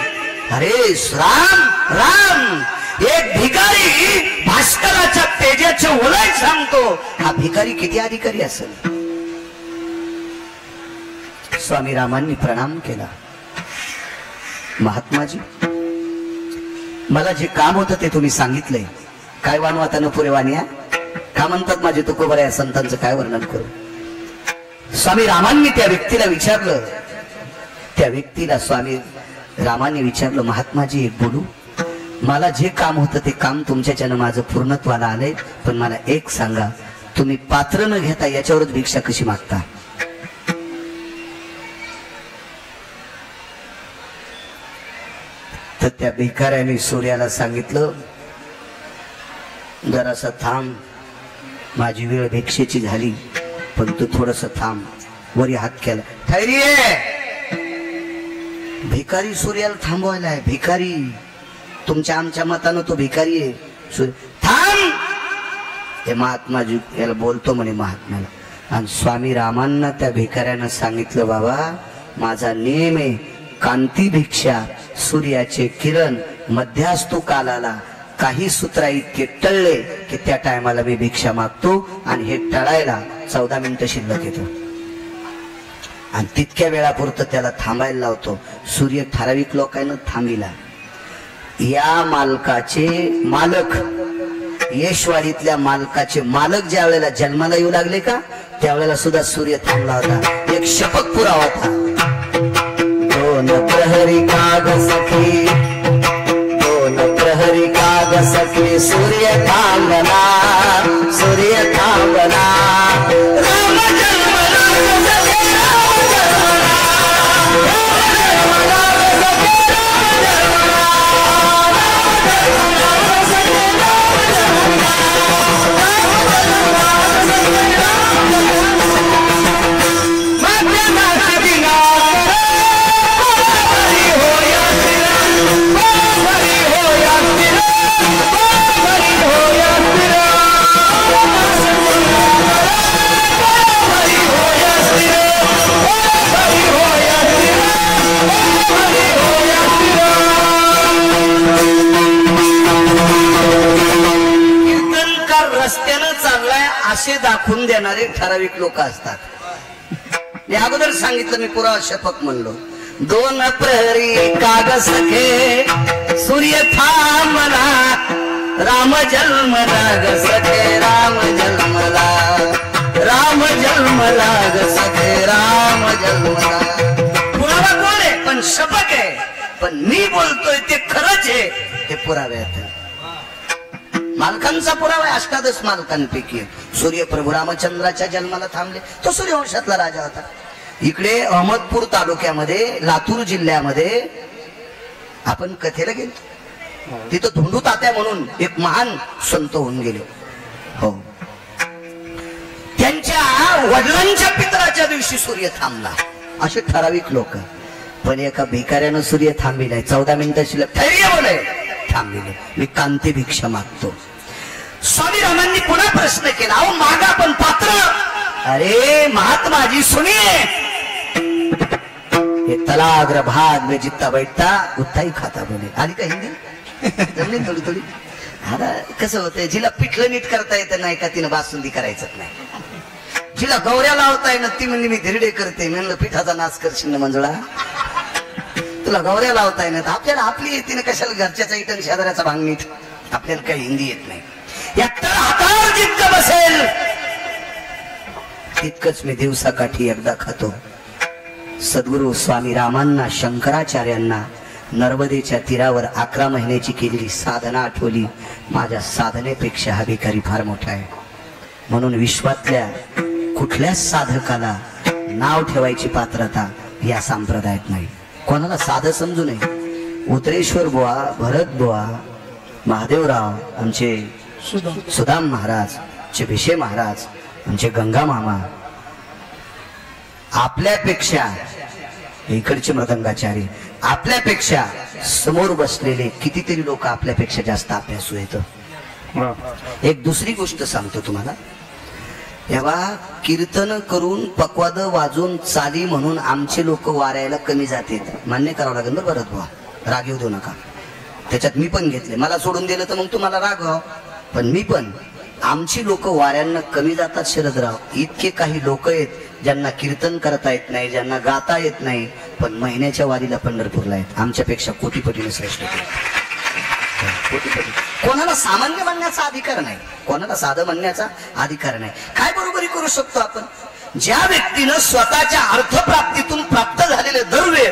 अरे राम राम, एक भिकारी भास्कराच्या तेजाचे ओलाय सांगतो, हा भिकारी किती अधिकारी असेल. स्वामी रामांनी प्रणाम केला. महात्माजी मला जे काम होतं ते तुम्ही सांगितलंय. काय वाणू आता न पुरे वाणिया, का म्हणतात माझे तुकोबऱ्या या संतांचं काय वर्णन करू. स्वामी रामांनी त्या व्यक्तीला विचारलं, त्या व्यक्तीला स्वामी रामांनी विचारलं, महात्माजी एक बोलू, मला जे काम होतं ते काम तुमच्याच्यानं माझं पूर्णत्वाला आलंय, पण मला एक सांगा, तुम्ही पात्र न घेता याच्यावरच भिक्षा कशी मागता? तर त्या भिकाऱ्याने सूर्याला सांगितलं, जरासा थांब, माझी वेळ भिक्षेची झाली, पण तू थोडस थांब. वरी हात केला, ठैरिये. भिकारी सूर्याला थांबवायला आहे. भिकारी, तुमच्या आमच्या मतानं तो भिकारी आहे. थांब, हे महात्माजी याला बोलतो म्हणे महात्म्याला. आणि स्वामी रामांना त्या भिकाऱ्यानं सांगितलं, बाबा माझा नियम आहे, कांती भिक्षा, सूर्याचे किरण मध्यास्तू कालाला, काही सूत्रा इतके टळले की त्या टायमाला मी भिक्षा मागतो. आणि हे टळायला 14 मिनिटं शिल्लक येतो. आणि तितक्या वेळापुरतं त्याला थांबायला लावतो. सूर्य ठराविक लोकांना थांबिला. या मालकाचे मालक, यशवाडीतल्या मालकाचे मालक ज्या वेळेला जन्माला येऊ लागले का, त्यावेळेला सुद्धा सूर्य थांबला होता. एक शपथ पुरावा होता. दोन प्रहरी काग सखी, दोन प्रहरी काग सखी, सूर्य थांबला, सूर्य थांबला. राम जन्मला, रस्त्यानं चाललाय असे दाखवून देणारे ठराविक लोक असतात. मी अगोदर सांगितलं, मी पुरावा शपथ म्हणलो. दोन प्रहरी काग सखे, सूर्य थांबला, राम जन्मला ग सखे, राम जन्मला, राम जन्मला ग सखे, राम जन्मला. पुरावा कोण आहे? पण शपथ आहे. पण मी बोलतोय ते खरंच आहे, हे पुरावे आहेत. मालकांचा पुरावा आहे. 18 मालकांपैकी सूर्य प्रभू रामचंद्राच्या जन्माला थांबले. तो सूर्यवंशातला राजा होता. इकडे अहमदपूर तालुक्यामध्ये, लातूर जिल्ह्यामध्ये आपण कथेला गेलो. तिथं धोंडू तात्या म्हणून एक महान संत होऊन गेले. हो, त्यांच्या वडिलांच्या पितराच्या दिवशी सूर्य थांबला. असे ठराविक लोक. पण एका भिकाऱ्यानं सूर्य थांबिलाय. 14 मिनिटं शिल्लक. धैर्य बोले, थांबिले, मी कांती भिक्षा मागतो. स्वामी रामांनी पुन्हा प्रश्न केला, अहो मागा पण पात्र. अरे महात्माजी सुनिए, ये तलाग्र भाग में जितना बैठता उतना ही खाता. बोले आली का हिंदी जमली थोडी थोडी. आता कसं होतंय, जिला पिठलं नीट करता येतं नाही का, तिनं बासुंदी करायचं नाही. जिला गौऱ्या लावता येणं, ती म्हणली मी धिरडे करते. म्हणलं पिठाचा नाश करशील ना मंजुळा, तुला गौऱ्या लावता येणं. आपल्याला आपली येते ना, कशाला घरच्याचा इटन शेजाऱ्याचा भांग नीट. आपल्याला काही हिंदी येत नाही. या हातावर जितकं बसेल तितकंच मी दिवसाकाठी एकदा खातो. सद्गुरु स्वामी रामांना, शंकराचार्यांना नर्मदेच्या तीरावर 11 महिन्याची केलेली साधना आठवली. माझ्या साधनेपेक्षा हा भिकारी फार मोठा आहे. म्हणून विश्वातल्या कुठल्याच साधकाला नाव ठेवायची पात्रता या संप्रदायात नाही. कोणाला साधं समजू नये. उतरेश्वर बुवा, भरत बुवा, महादेवराव, आमचे सुदाम महाराज, आमचे भिशे महाराज, आमचे गंगा मामा, आपल्यापेक्षा इकडचे मृदंगाचारी, आपल्यापेक्षा समोर बसलेले कितीतरी लोक आपल्यापेक्षा जास्त अभ्यासू येत. एक दुसरी गोष्ट सांगतो तुम्हाला. तेव्हा कीर्तन करून पक्वाद वाजून चाली म्हणून आमचे लोक वाऱ्याला कमी जातात. मान्य करावं लागेल ना भरत बुवा, राग येऊ देऊ नका. त्याच्यात मी पण घेतले. मला सोडून दिलं तर मग तुम्हाला राग व्हाव. पण मी पण, आमची लोक वाऱ्यांना कमी जातात शरदराव. इतके काही लोक आहेत ज्यांना कीर्तन करता येत नाही, ज्यांना गाता येत नाही, पण महिन्याच्या वारीला पंढरपूरला आहेत. आमच्यापेक्षा कोटीपटीने श्रेष्ठ. कोणाला सामान्य म्हणण्याचा अधिकार नाही, कोणाला साधं म्हणण्याचा अधिकार नाही. काय बरोबरी करू शकतो आपण? ज्या व्यक्तीनं स्वतःच्या अर्थप्राप्तीतून प्राप्त झालेले द्रव्य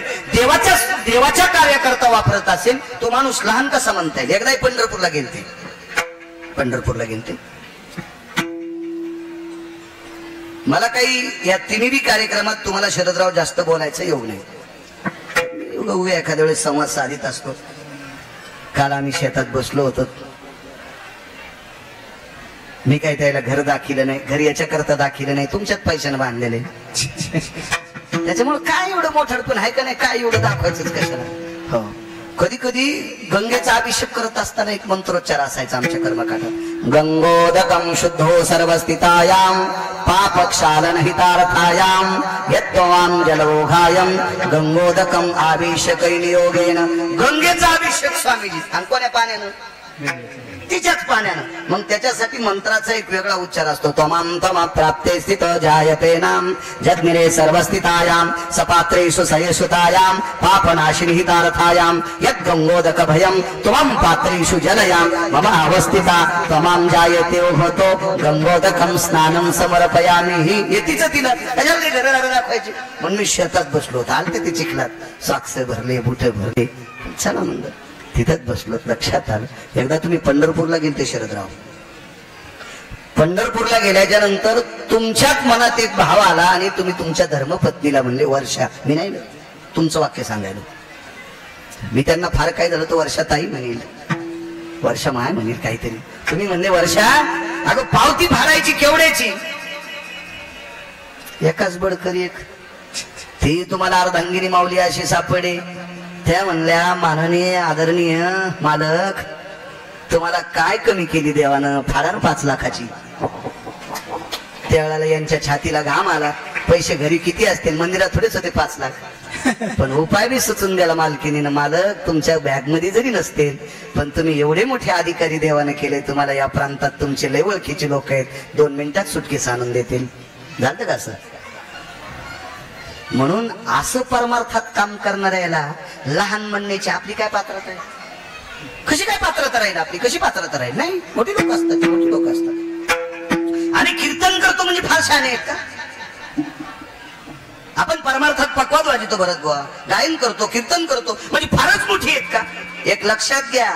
देवाच्या कार्याकरता वापरत असेल, तो माणूस लहान कसा म्हणता येईल? एकदा पंढरपूरला गेलते, पंढरपूरला गेलते. मला काही या तिन्ही कार्यक्रमात तुम्हाला शरदराव जास्त बोलायचं येऊ नये. उभ्या एखाद्या वेळेस संवाद साधित असतो. काल आम्ही शेतात बसलो होतो. मी काही त्याला घर दाखिलं नाही, घर याच्या करता दाखिलं नाही, तुमच्याच पैशाने बांधलेले. त्याच्यामुळे काय एवढं मोठडपण आहे का नाही, काय एवढं दाखवायचंच कशाला. हो, कधी कधी गंगेचा अभिषेक करत असताना एक मंत्रोच्चार असायचा आमच्या कर्मकांडात. गंगोदकं शुद्धो सर्वस्थितायां पापक्षालन हितार्थायां यत्त्वां जलोघायं गंगोदकं आभिषेकैर्योगेन. गंगेचा अभिषेक स्वामीजी. आणि कोण्या पाण्यानं? तिच्याच पाण्यानं. मग त्याच्यासाठी मंत्राचा एक वेगळा उच्चार असतो. त्वमां त्वम प्राप्ते स्थित जायते नाम जग्निरे सर्वस्थितायां सपात्रेषु सयसुतायां पापनाशिनी हितार्थायां यत् गंगोदक भयं त्वं पात्रेषु जलयां मम अवस्थिता त्वमां जायते होतो गंगोदकं स्नानं समर्पयामि. हे तिचं तिला त्याच्यामध्ये घराला दाखवायची. म्हणून मी शेतात बसलो होतो. आलते ते चिखलात, साक्ष भरले, बुटे भरले. चला म्हणलं तिथंच बसलो. लक्षात आलं, एकदा तुम्ही पंढरपूरला गेलते शरदराव. पंढरपूरला गेल्याच्या नंतर तुमच्याच मनात एक भाव आला आणि तुम्ही तुमच्या धर्मपत्नीला म्हणले वर्षा. मी नाही तुमचं वाक्य सांगायला. मी त्यांना फार काय झालं तर वर्षा ताई म्हणेल, वर्षा माय म्हणेल काहीतरी. तुम्ही म्हणले वर्षा अगं पावती भरायची केवढ्याची? एकाच बडकर एक. ती तुम्हाला अर्धांगिनी माऊली अशी सापडे. त्या म्हणल्या माननीय आदरणीय मालक तुम्हाला काय कमी केली देवानं? फार 5 लाखाची. त्यावेळेला यांच्या छातीला घाम आला. पैसे घरी किती असतील? मंदिरात थोडेच होते 5 लाख. पण उपाय बी सुचून द्याला मालकीनीनं. मालक तुमच्या बॅग मध्ये जरी नसतील पण तुम्ही एवढे मोठे अधिकारी देवाने केले. तुम्हाला या प्रांतात तुमचे लय ओळखीचे लोक आहेत, 2 मिनिटात सुटकेस आणून देतील. झालं का असं? म्हणून असं परमार्थात काम करणाऱ्याला लहान म्हणण्याची आपली काय पात्रता आहे? कशी काय पात्रता राहील आपली? कशी पात्रता राहील? नाही, मोठी लोक असतात, मोठी लोक असतात. आणि कीर्तन करतो म्हणजे फार शहाणे आहेत का? आपण परमार्थात पक्वाद वाजतो भरत बुवा, गायन करतो, कीर्तन करतो म्हणजे फारच मोठी आहेत का? एक लक्षात घ्या,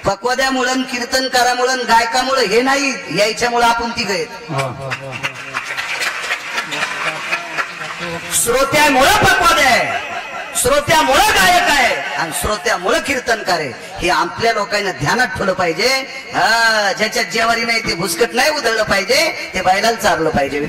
पक्वाद्यामुळं, कीर्तनकारामुळं, गायकामुळं हे नाही, यायच्यामुळं आपण तिघ आहेत. श्रोत्यामुळं पक्वाद आहे, श्रोत्यामुळं गायक आहे आणि श्रोत्यामुळं कीर्तनकार आहे. हे आपल्या लोकांना ध्यानात ठेवलं पाहिजे. ज्याच्या जेवारी नाही ते भुसकट नाही उधळलं पाहिजे, ते बैलाला चारलं पाहिजे. मी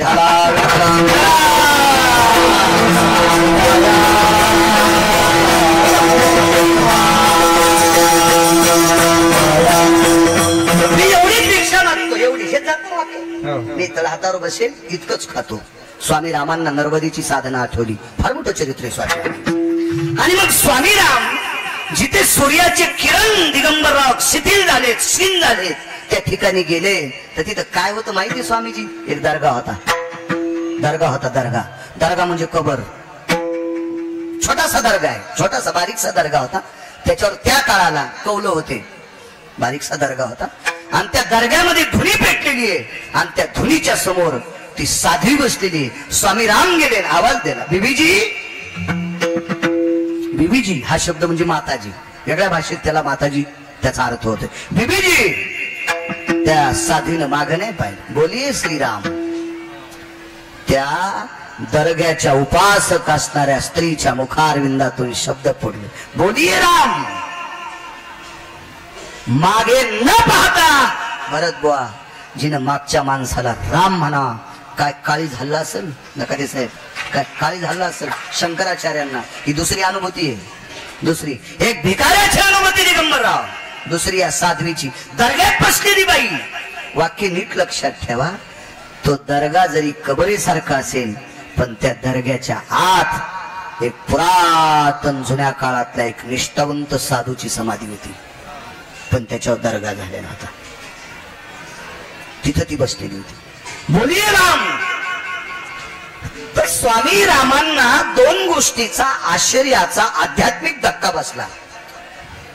एवढीच भिक्षा मागतो, एवढी. हे जातं वाक्य. मी तळहातावर बसेल इतकंच खातो. स्वामी रामांना नर्मदेची साधना आठवली. फार मोठं चरित्र आहे स्वामी. आणि मग स्वामी राम जिथे सूर्याचे किरण दिगंबरराव शिथिल झालेत, क्षीण झालेत, त्या ठिकाणी गेले तर तिथं काय होतं माहिती? स्वामीजी एक दर्गा होता. दर्गा होता, दर्गा. दर्गा म्हणजे कबर. छोटासा दर्गा आहे, छोटासा बारीकसा दर्गा होता. त्याच्यावर त्या काळाला कौल होते. बारीकसा दर्गा होता आणि त्या दर्ग्यामध्ये धुनी पेटलेली आहे आणि त्या धुनीच्या समोर ती साध्वी बसलेली. स्वामी राम गेले, आवाज दिला, बीबीजी. बीबीजी हा शब्द म्हणजे माताजी. वेगळ्या भाषेत त्याला माताजी त्याचा अर्थ होतो. बीबीजी. त्या साध्वीनं मागं नाही पाहिलं. बोलिये श्रीराम. त्या दर्ग्याच्या उपासक असणाऱ्या स्त्रीच्या मुखारविंदातून शब्द पडले, बोलिये राम. मागे न पाहता भरत बुवा जिनं मागच्या माणसाला राम म्हणा. काय काळी झालं असेल नका साहेब, काय काळी झालं असेल शंकराचार्यांना. ही दुसरी अनुभूती आहे. दुसरी एक भिकाऱ्याची अनुभूती दिगंबरराव, दुसरी या साध्वीची. दर्ग्यात बसलेली बाई. वाक्य नीट लक्षात ठेवा. तो दर्गा जरी कबरेसारखा असेल पण त्या दर्ग्याच्या आत एक पुरातन जुन्या काळातला एक निष्ठावंत साधूची समाधी होती, पण त्याच्यावर दर्गा झालेला होता. तिथं ती बसलेली होती. बोलिये राम. तर स्वामी रामांना 2 गोष्टीचा आश्चर्याचा आध्यात्मिक धक्का बसला.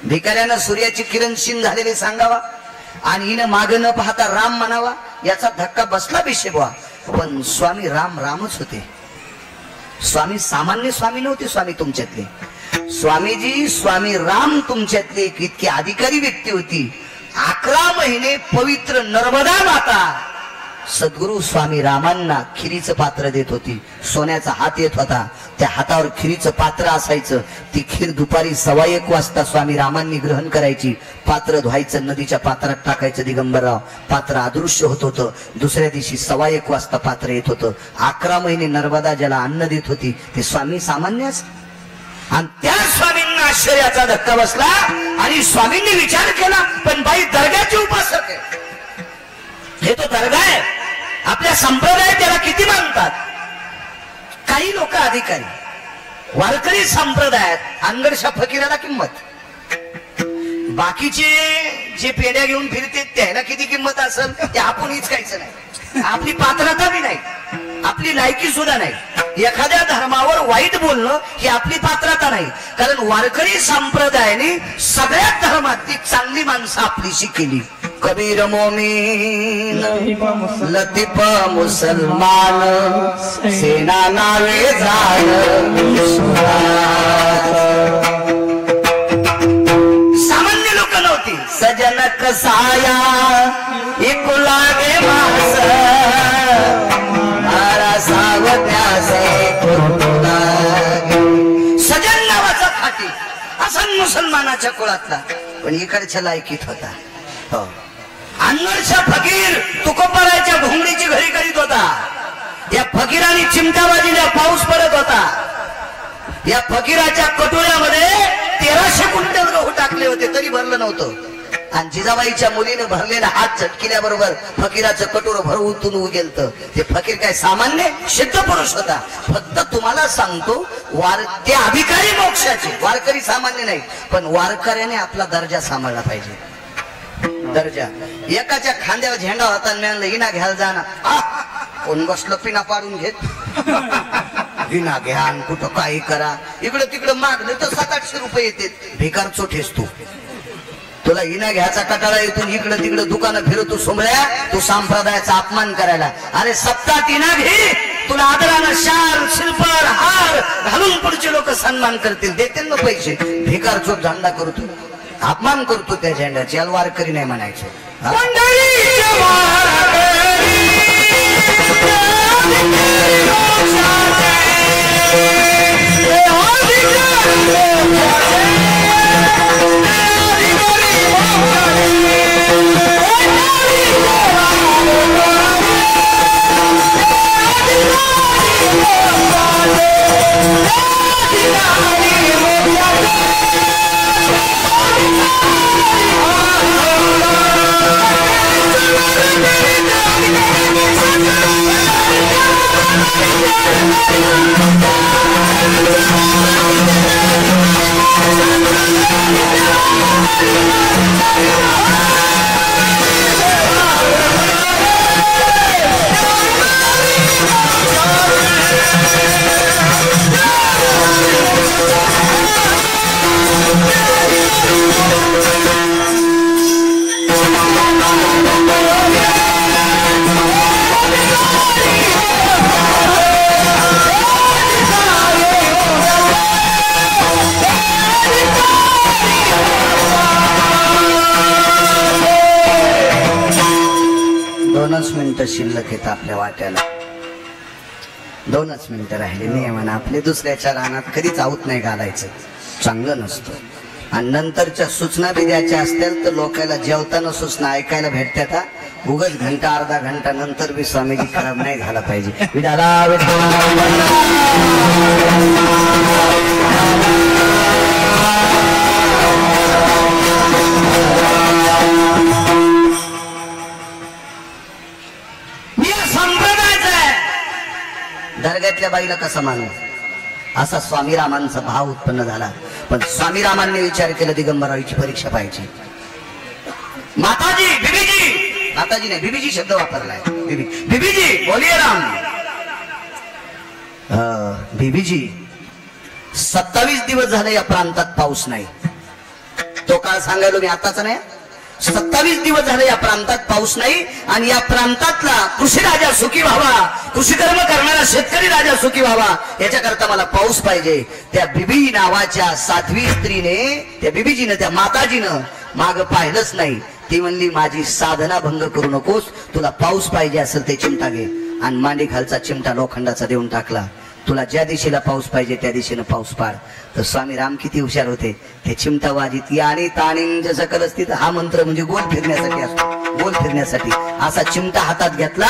भिकाऱ्यानं सूर्याची किरण क्षीण झालेले सांगावा आणि हिनं मागे न पाहता राम म्हणावा, याचा धक्का बसला बिशेबवा. पण स्वामी राम रामच होते. स्वामी सामान्य स्वामी नव्हते. स्वामी तुमच्यातले स्वामीजी, स्वामी राम तुमच्यातले एक इतकी अधिकारी व्यक्ती होती. 11 महिने पवित्र नर्मदा माता सद्गुरु स्वामी रामांना खिरीचं पात्र देत होती. सोन्याचा हात येत होता. त्या हातावर खिरीचं पात्र असायचं. ती खीर दुपारी 1:15 वाजता स्वामी रामांनी ग्रहण करायची. पात्र धुवायचं, नदीच्या पात्रात टाकायचं दिगंबरराव. पात्र अदृश्य होत होतं. दुसऱ्या दिवशी 1:15 वाजता पात्र येत होतं. 11 महिने नर्मदा ज्याला अन्न देत होती ते स्वामी सामान्यच. आणि त्या स्वामींना आश्चर्याचा धक्का बसला आणि स्वामींनी विचार केला, पण बाई दर्ग्याची उपासक आहे, हे तो दर्गा आहे, आपल्या संप्रदाय त्याला किती मानतात. काही लोक अधिकारी वारकरी संप्रदायात अंगडशा फकीराला किंमत, बाकीचे जे पेड्या घेऊन फिरते त्याला किती किंमत असेल ते आपण हिचकायचं नाही. आपली पात्रता बी नाही, आपली लायकी सुद्धा नाही. एखाद्या धर्मावर वाईट बोलणं ही आपली पात्रता नाही. कारण वारकरी संप्रदायाने सगळ्या धर्मातली चांगली माणसं आपलीशी केली. कबीर मोमीन लतीफ मुसलमान सेना नावे जाण. सामान्य लोक नव्हती. सजन कसाया एकुलागे मास सजन नावाचा फाटी असा मुसलमानाच्या कुळातला, पण इकडच्या लायकीत होता. हो, अनवरचा फकीर तुकोबराच्या घोंगडीची घडी करीत होता. या फकीराने चिमटा वाजवल्या, पाऊस पडत होता. या फकीराच्या कटोऱ्यामध्ये 1300 क्विंटल गहू टाकले होते तरी भरलं नव्हतं. आणि जिजाबाईच्या मुलीने भरलेला हात झटकिल्याबरोबर फकीराचं कटोर भरवून गेलतं. ते फकीर काय सामान्य सिद्ध पुरुष होता. फक्त तुम्हाला सांगतो, ते अधिकारी मोक्षाचे, वारकरी सामान्य नाही. पण वारकऱ्याने आपला दर्जा सांभाळला पाहिजे. दर्जा एकाच्या खांद्यावर झेंडा होता, हिना घ्यायला जाणार, कोण बसलं पिना पाडून घेत, हिना घ्या आणि कुठं काही करा. इकडं तिकडं मागलं तर 700-800 रुपये येते. भिकार चोठेस तुला हिना घ्यायचा कटाळा येतो. इकडं तिकडं दुकानं फिरतो सोमळ्या, तू संप्रदायाचा अपमान करायला. अरे सप्ताह हिना घे, तुला आदरानं शाल शिल्पर हार घालून पुढचे लोक सन्मान करतील, देतील ना पैसे. भिकार चोट धंदा करतो, अपमान करतो त्या झेंड्याची. याला वारकरी नाही म्हणायचे. शिल्लक येत आपल्या वाट्याला. 2च मिनिटं राहिले. नियमन आपले दुसऱ्याच्या रानात कधीच आऊत नाही घालायचं, चांगलं नसतं. आणि नंतरच्या सूचना बी द्यायच्या असतील तर लोकांना जेवताना सूचना ऐकायला भेटतात. उगाच घंटा अर्धा घंटा नंतर बी स्वामीजी खराब नाही झाला पाहिजे. विडाला दर्ग्यातल्या बाईला कसं मानू, असा स्वामी रामांचा भाव उत्पन्न झाला. पण स्वामी रामांनी विचार केला, दिगंबरावीची परीक्षा पाहिजे. माताजी, बीबीजी, माताजी नाही बीबीजी शब्द वापरलाय. बीबीजी बोलिये राम. बीबीजी 27 दिवस झाले या प्रांतात पाऊस नाही. तो काळ सांगायलो मी आताच नाही. 27 दिवस झाले या प्रांतात पाऊस नाही. आणि या प्रांतातला कृषी राजा सुखी व्हावा, कृषी कर्म करणारा शेतकरी राजा सुखी व्हावा, याच्याकरता मला पाऊस पाहिजे. त्या बीबी नावाच्या साध्वी स्त्रीने, त्या बीबीजीनं, त्या माताजीनं माग पाहिलंच नाही. ती म्हणली, माझी साधना भंग करू नकोस, तुला पाऊस पाहिजे असेल ते चिमटा घे. आणि मांडी खालचा चिमटा लोखंडाचा देऊन टाकला. तुला ज्या दिशेला पाऊस पाहिजे त्या दिशेनं पाऊस पाड. तर स्वामी राम किती हुशार होते. ते चिमटा वाजित याने ताणींच्या सकल असती. हा मंत्र म्हणजे गोल फिरण्यासाठी असतो. गोल फिरण्यासाठी असा चिमटा हातात घेतला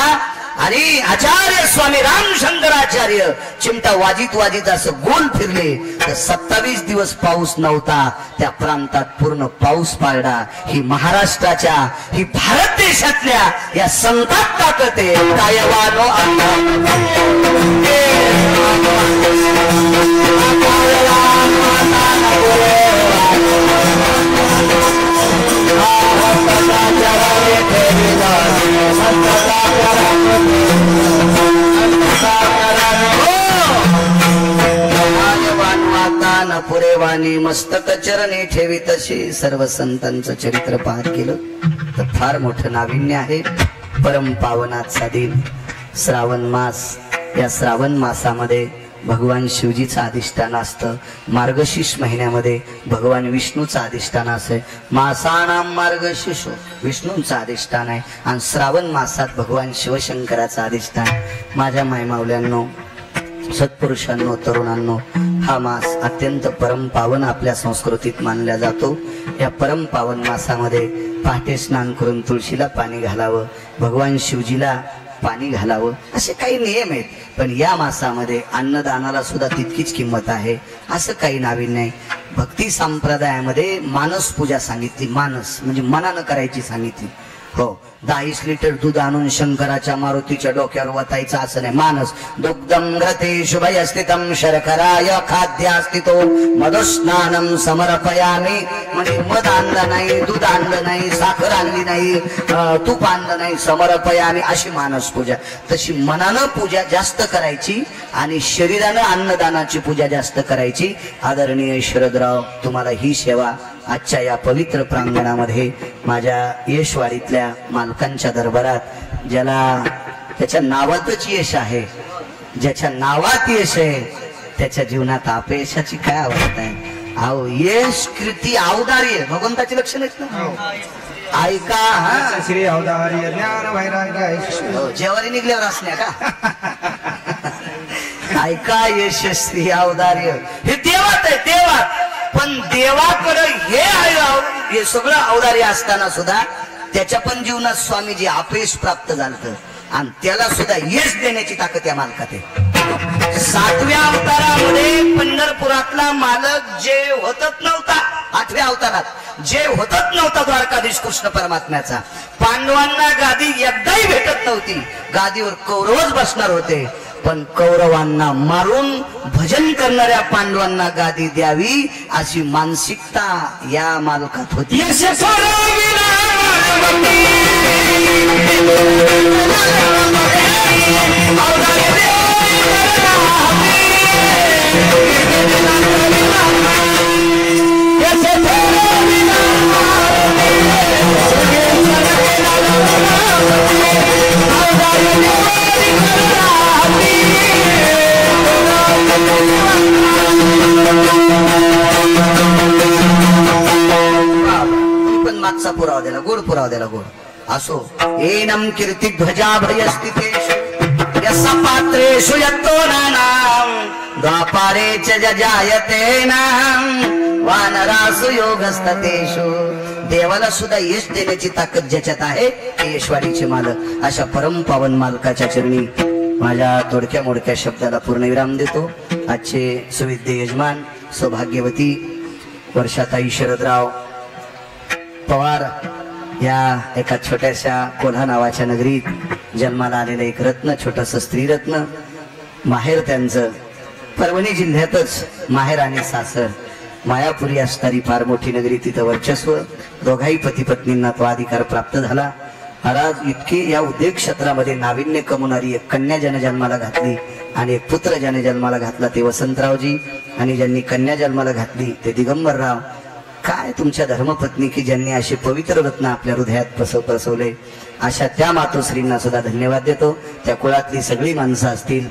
आणि आचार्य स्वामी राम शंकराचार्य चिमटा वाजित वाजित असं गोल फिरले. तर 27 दिवस पाऊस नव्हता. त्या प्रांतात पूर्ण पाऊस पाडला. ही महाराष्ट्राच्या, ही भारत देशातल्या या संतात ताकद आहे. कायवानो पुरेवाणी मस्तक चरणी ठेवी तशी. सर्व संतांचं चरित्र पाहत गेलं तर फार मोठं नाविन्य आहे. परम पावनाचा दिन श्रावण मास. या श्रावण मासामध्ये भगवान शिवजीचं अधिष्ठान असतं. मार्गशीर्ष महिन्यामध्ये भगवान विष्णूचं अधिष्ठान असे. मासानाम मार्गशीर्ष विष्णूंचं अधिष्ठान आहे आणि श्रावण मासात भगवान शिवशंकराचं अधिष्ठान. माझ्या मायमावल्यांनो, सत्पुरुषांनो, तरुणांनो, हा मास अत्यंत परम पावन आपल्या संस्कृतीत मानला जातो. या परम पावन मासामध्ये पहाटे स्नान करून तुळशीला पाणी घालावं, भगवान शिवजीला पाणी घालावं, असे काही नियम आहेत. पण या मासामध्ये अन्नदानाला सुद्धा तितकीच किंमत आहे. असं काही नाविन्य नाही. भक्ती संप्रदायामध्ये मानस पूजा सांगितली. मानस म्हणजे मनानं करायची सांगितली. हो, 10 लिटर दूध आणून शंकराच्या मारुतीच्या डोक्यावर वतायचं असं नाही. मानस दुग्धम घ्रते शुभय स्थितम शर्कराय खाद्य स्थितो मधुस्नानम समर्पयामी. म्हणजे मध आणलं नाही, दूध आणलं नाही, साखर आणली नाही, तूप आणलं नाही, समर्पयामी अशी मानस पूजा. तशी मनानं पूजा जास्त करायची आणि शरीरानं अन्नदानाची पूजा जास्त करायची. आदरणीय शरदराव, तुम्हाला ही सेवा आजच्या या पवित्र प्रांगणामध्ये माझ्या यशवाडीतल्या मालकांच्या दरबारात, ज्याला त्याच्या नावातच यश आहे, ज्याच्या नावात यश आहे, त्याच्या जीवनात अपयशाची काय आवडत आहे. अहो, यश, कीर्ती, औदार्य भगवंताची लक्षण आहेत ना. ऐका, श्री औदार्य ज्ञान वैराग्य जेवारी निघल्यावर असण्या का. ऐका, यशस्वी औदार्य हे देवात आहे, देवात. पण देवाकडे हे आहे, हे सगळं औदार्य असताना सुद्धा त्याच्या पण जीवनात स्वामीजी अपयश प्राप्त झालं आणि त्याला सुद्धा यश देण्याची ताकद या मालकात आहे. 7व्या अवतारामध्ये पंढरपुरातला मालक जे होतच नव्हता, 8व्या अवतारात जे होतच नव्हता द्वारकाधीश कृष्ण परमात्म्याचा, पांडवांना गादी एकदाही भेटत नव्हती. गादीवर कौरवच बसणार होते, पण कौरवांना मारून भजन करणाऱ्या पांडवांना गादी द्यावी अशी मानसिकता या मालकात होती. पण मागचा पुरावा द्याला, गोड पुरावा द्याला, गोड असो. एनम कीर्ती ध्वजा भयस्थितेषु यस्स पात्रेषु यत्तो नानाम द्वापारे च जजायते नाम वानरासु योगस्ततेषु. देवाला सुद्धा यश देण्याची ताकद ज्याच्यात आहे ते यशवाडीचे मालक. अशा परम पावन मालकाच्या चरणी माझ्या थोडक्या मोडक्या शब्दाला पूर्णविराम देतो. आजचे सुविद्य यजमान सौभाग्यवती वर्षाताई शरदराव पवार या एका छोट्याशा कोल्हा नावाच्या नगरीत जन्माला आलेलं एक रत्न, छोटस स्त्रीरत्न. माहेर त्यांचं परभणी जिल्ह्यातच माहेर आणि सासर मायापुरी असणारी फार मोठी नगरी, तिथं वर्चस्व. दोघाही पती पत्नींना तो अधिकार प्राप्त झाला. महाराज इतकी या उद्योग क्षेत्रामध्ये नाविन्य कमवणारी एक कन्या ज्याने जन्माला घातली आणि एक पुत्र ज्याने जन्माला घातला ते वसंतरावजी, आणि ज्यांनी कन्या जन्माला घातली ते दिगंबरराव. काय तुमच्या धर्मपत्नी की ज्यांनी असे पवित्र रत्न आपल्या हृदयात बसवले. अशा त्या मातोश्रींना सुद्धा धन्यवाद देतो. त्या कुळातली सगळी माणसं असतील,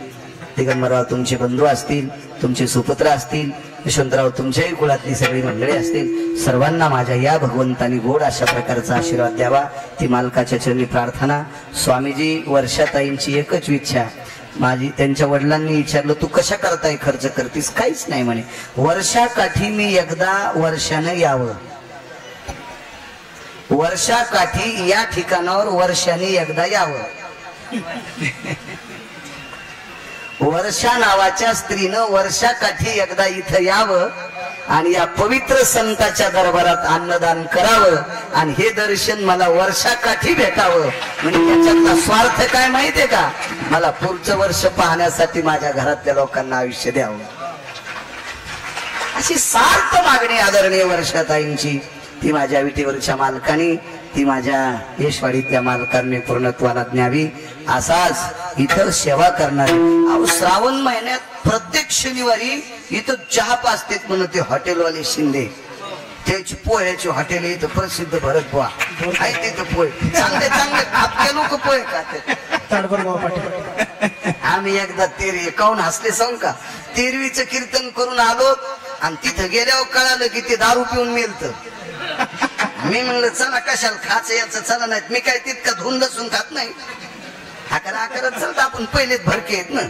दिगंबरराव तुमचे बंधू असतील, तुमचे सुपुत्र असतील, यशवंतराव तुमच्याही कुळातली सगळी मंडळी असतील, सर्वांना माझ्या या भगवंतानी गोड अशा प्रकारचा आशीर्वाद द्यावा ती मालकाच्या चरणी प्रार्थना. स्वामीजी वर्षाताईंची एकच इच्छा, माझी त्यांच्या वडिलांनी विचारलं, तू कशा करताय खर्च करतीस? काहीच नाही म्हणे, वर्षाकाठी मी एकदा वर्षानं यावं, वर्षाकाठी या ठिकाणावर वर्षाने एकदा यावं. वर्षा नावाच्या स्त्रीनं वर्षाकाठी एकदा इथं यावं आणि या पवित्र संताच्या दरबारात अन्नदान करावं आणि हे दर्शन मला वर्षाकाठी भेटावं. म्हणजे त्याच्यातला स्वार्थ काय माहितीये का? मला पुढचं वर्ष पाहण्यासाठी माझ्या घरातल्या लोकांना आयुष्य द्यावं. अशी सार्थ मागणी आदरणीय वर्षाताईंची, ती माझ्या विटेवरच्या मालकानी, ती माझ्या यशवाडीतल्या मालकांनी पूर्णत्वाला न्यावी. असाच इथं सेवा करणारी. अहो श्रावण महिन्यात प्रत्येक शनिवारी इथं चहा पाजतेत म्हणून ते हॉटेलवाले शिंदे, त्याची पोह्याची हॉटेल इथं प्रसिद्ध भरत पोहा आहे. तिथं पोहे चांगले चांगले आपले लोक पोहे खातात. आम्ही एकदा तेरवी काऊन हसले सांग का, तेरवीचं कीर्तन करून आलो आणि तिथं गेल्यावर कळालं की ते दारू पिऊन मिळतं. मी म्हणलं चला कशाला खायचं याचं, चला नाही. मी काय तितका धुंद लसून खात नाही, आकारत चलत आपण पहिलेच भरके आहेत ना.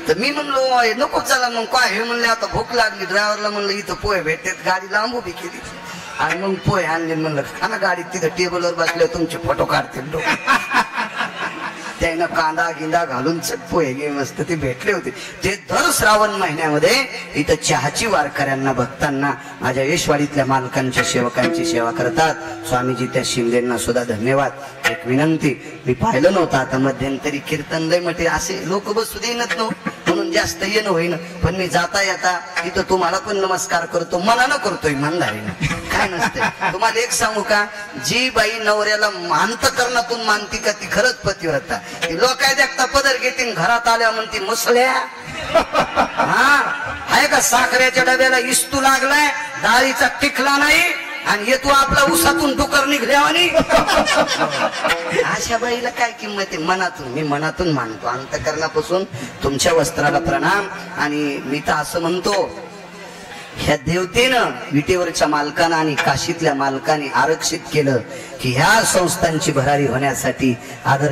तर मी म्हणलो नको चला मग काय हे म्हणले, आता भूक लागली. ड्रायव्हरला म्हणलं इथं पोहे भेटतात, गाडी लांब उभी केली आणि मग पोहे आणले. म्हणलं खाना गाडीत, तिथं टेबलवर बसले तुमचे फोटो काढतील लोक. त्यानं कांदा गिंदा घालून पोहे गे मस्त ते भेटले होते. ते दर श्रावण महिन्यामध्ये इथं चहाची वारकऱ्यांना भक्तांना माझ्या यशवाडीतल्या मालकांच्या सेवकांची सेवा करतात. स्वामीजी त्या शिंदेंना सुद्धा धन्यवाद. एक विनंती, मी पाहिलं नव्हतं आता मध्यंतरी कीर्तन लय म्हटे असे लोक बसू देणत नव्हतं म्हणून जास्त येणं होईन, पण मी जाता येता इथं तुम्हाला पण नमस्कार करतो, मनानं करतोय मनधारीनं, काय नसतंय. तुम्हाला एक सांगू का, जी बाई नवऱ्याला अंतकरणातून मानती का ती खरंच पतिव्रता. लोक काय देखता पदर घेतील, घरात आल्या म्हणती मुसल्या. हा आहे का, साखरेच्या डब्याला इस्तू लागलाय, डाळीचा टिकला नाही आणि येतो आपला उसातून डुकर निघल्यावानी. अशा बाईला काय किंमत आहे? मनातून, मी मनातून मानतो. अंतकरणापासून तुमच्या वस्त्राला प्रणाम. आणि मी तर असं म्हणतो, ह्या देवतेनं विटेवरच्या मालकानं आणि काशीतल्या मालकाने आरक्षित केलं की ह्या संस्थांची भरारी होण्यासाठी आदर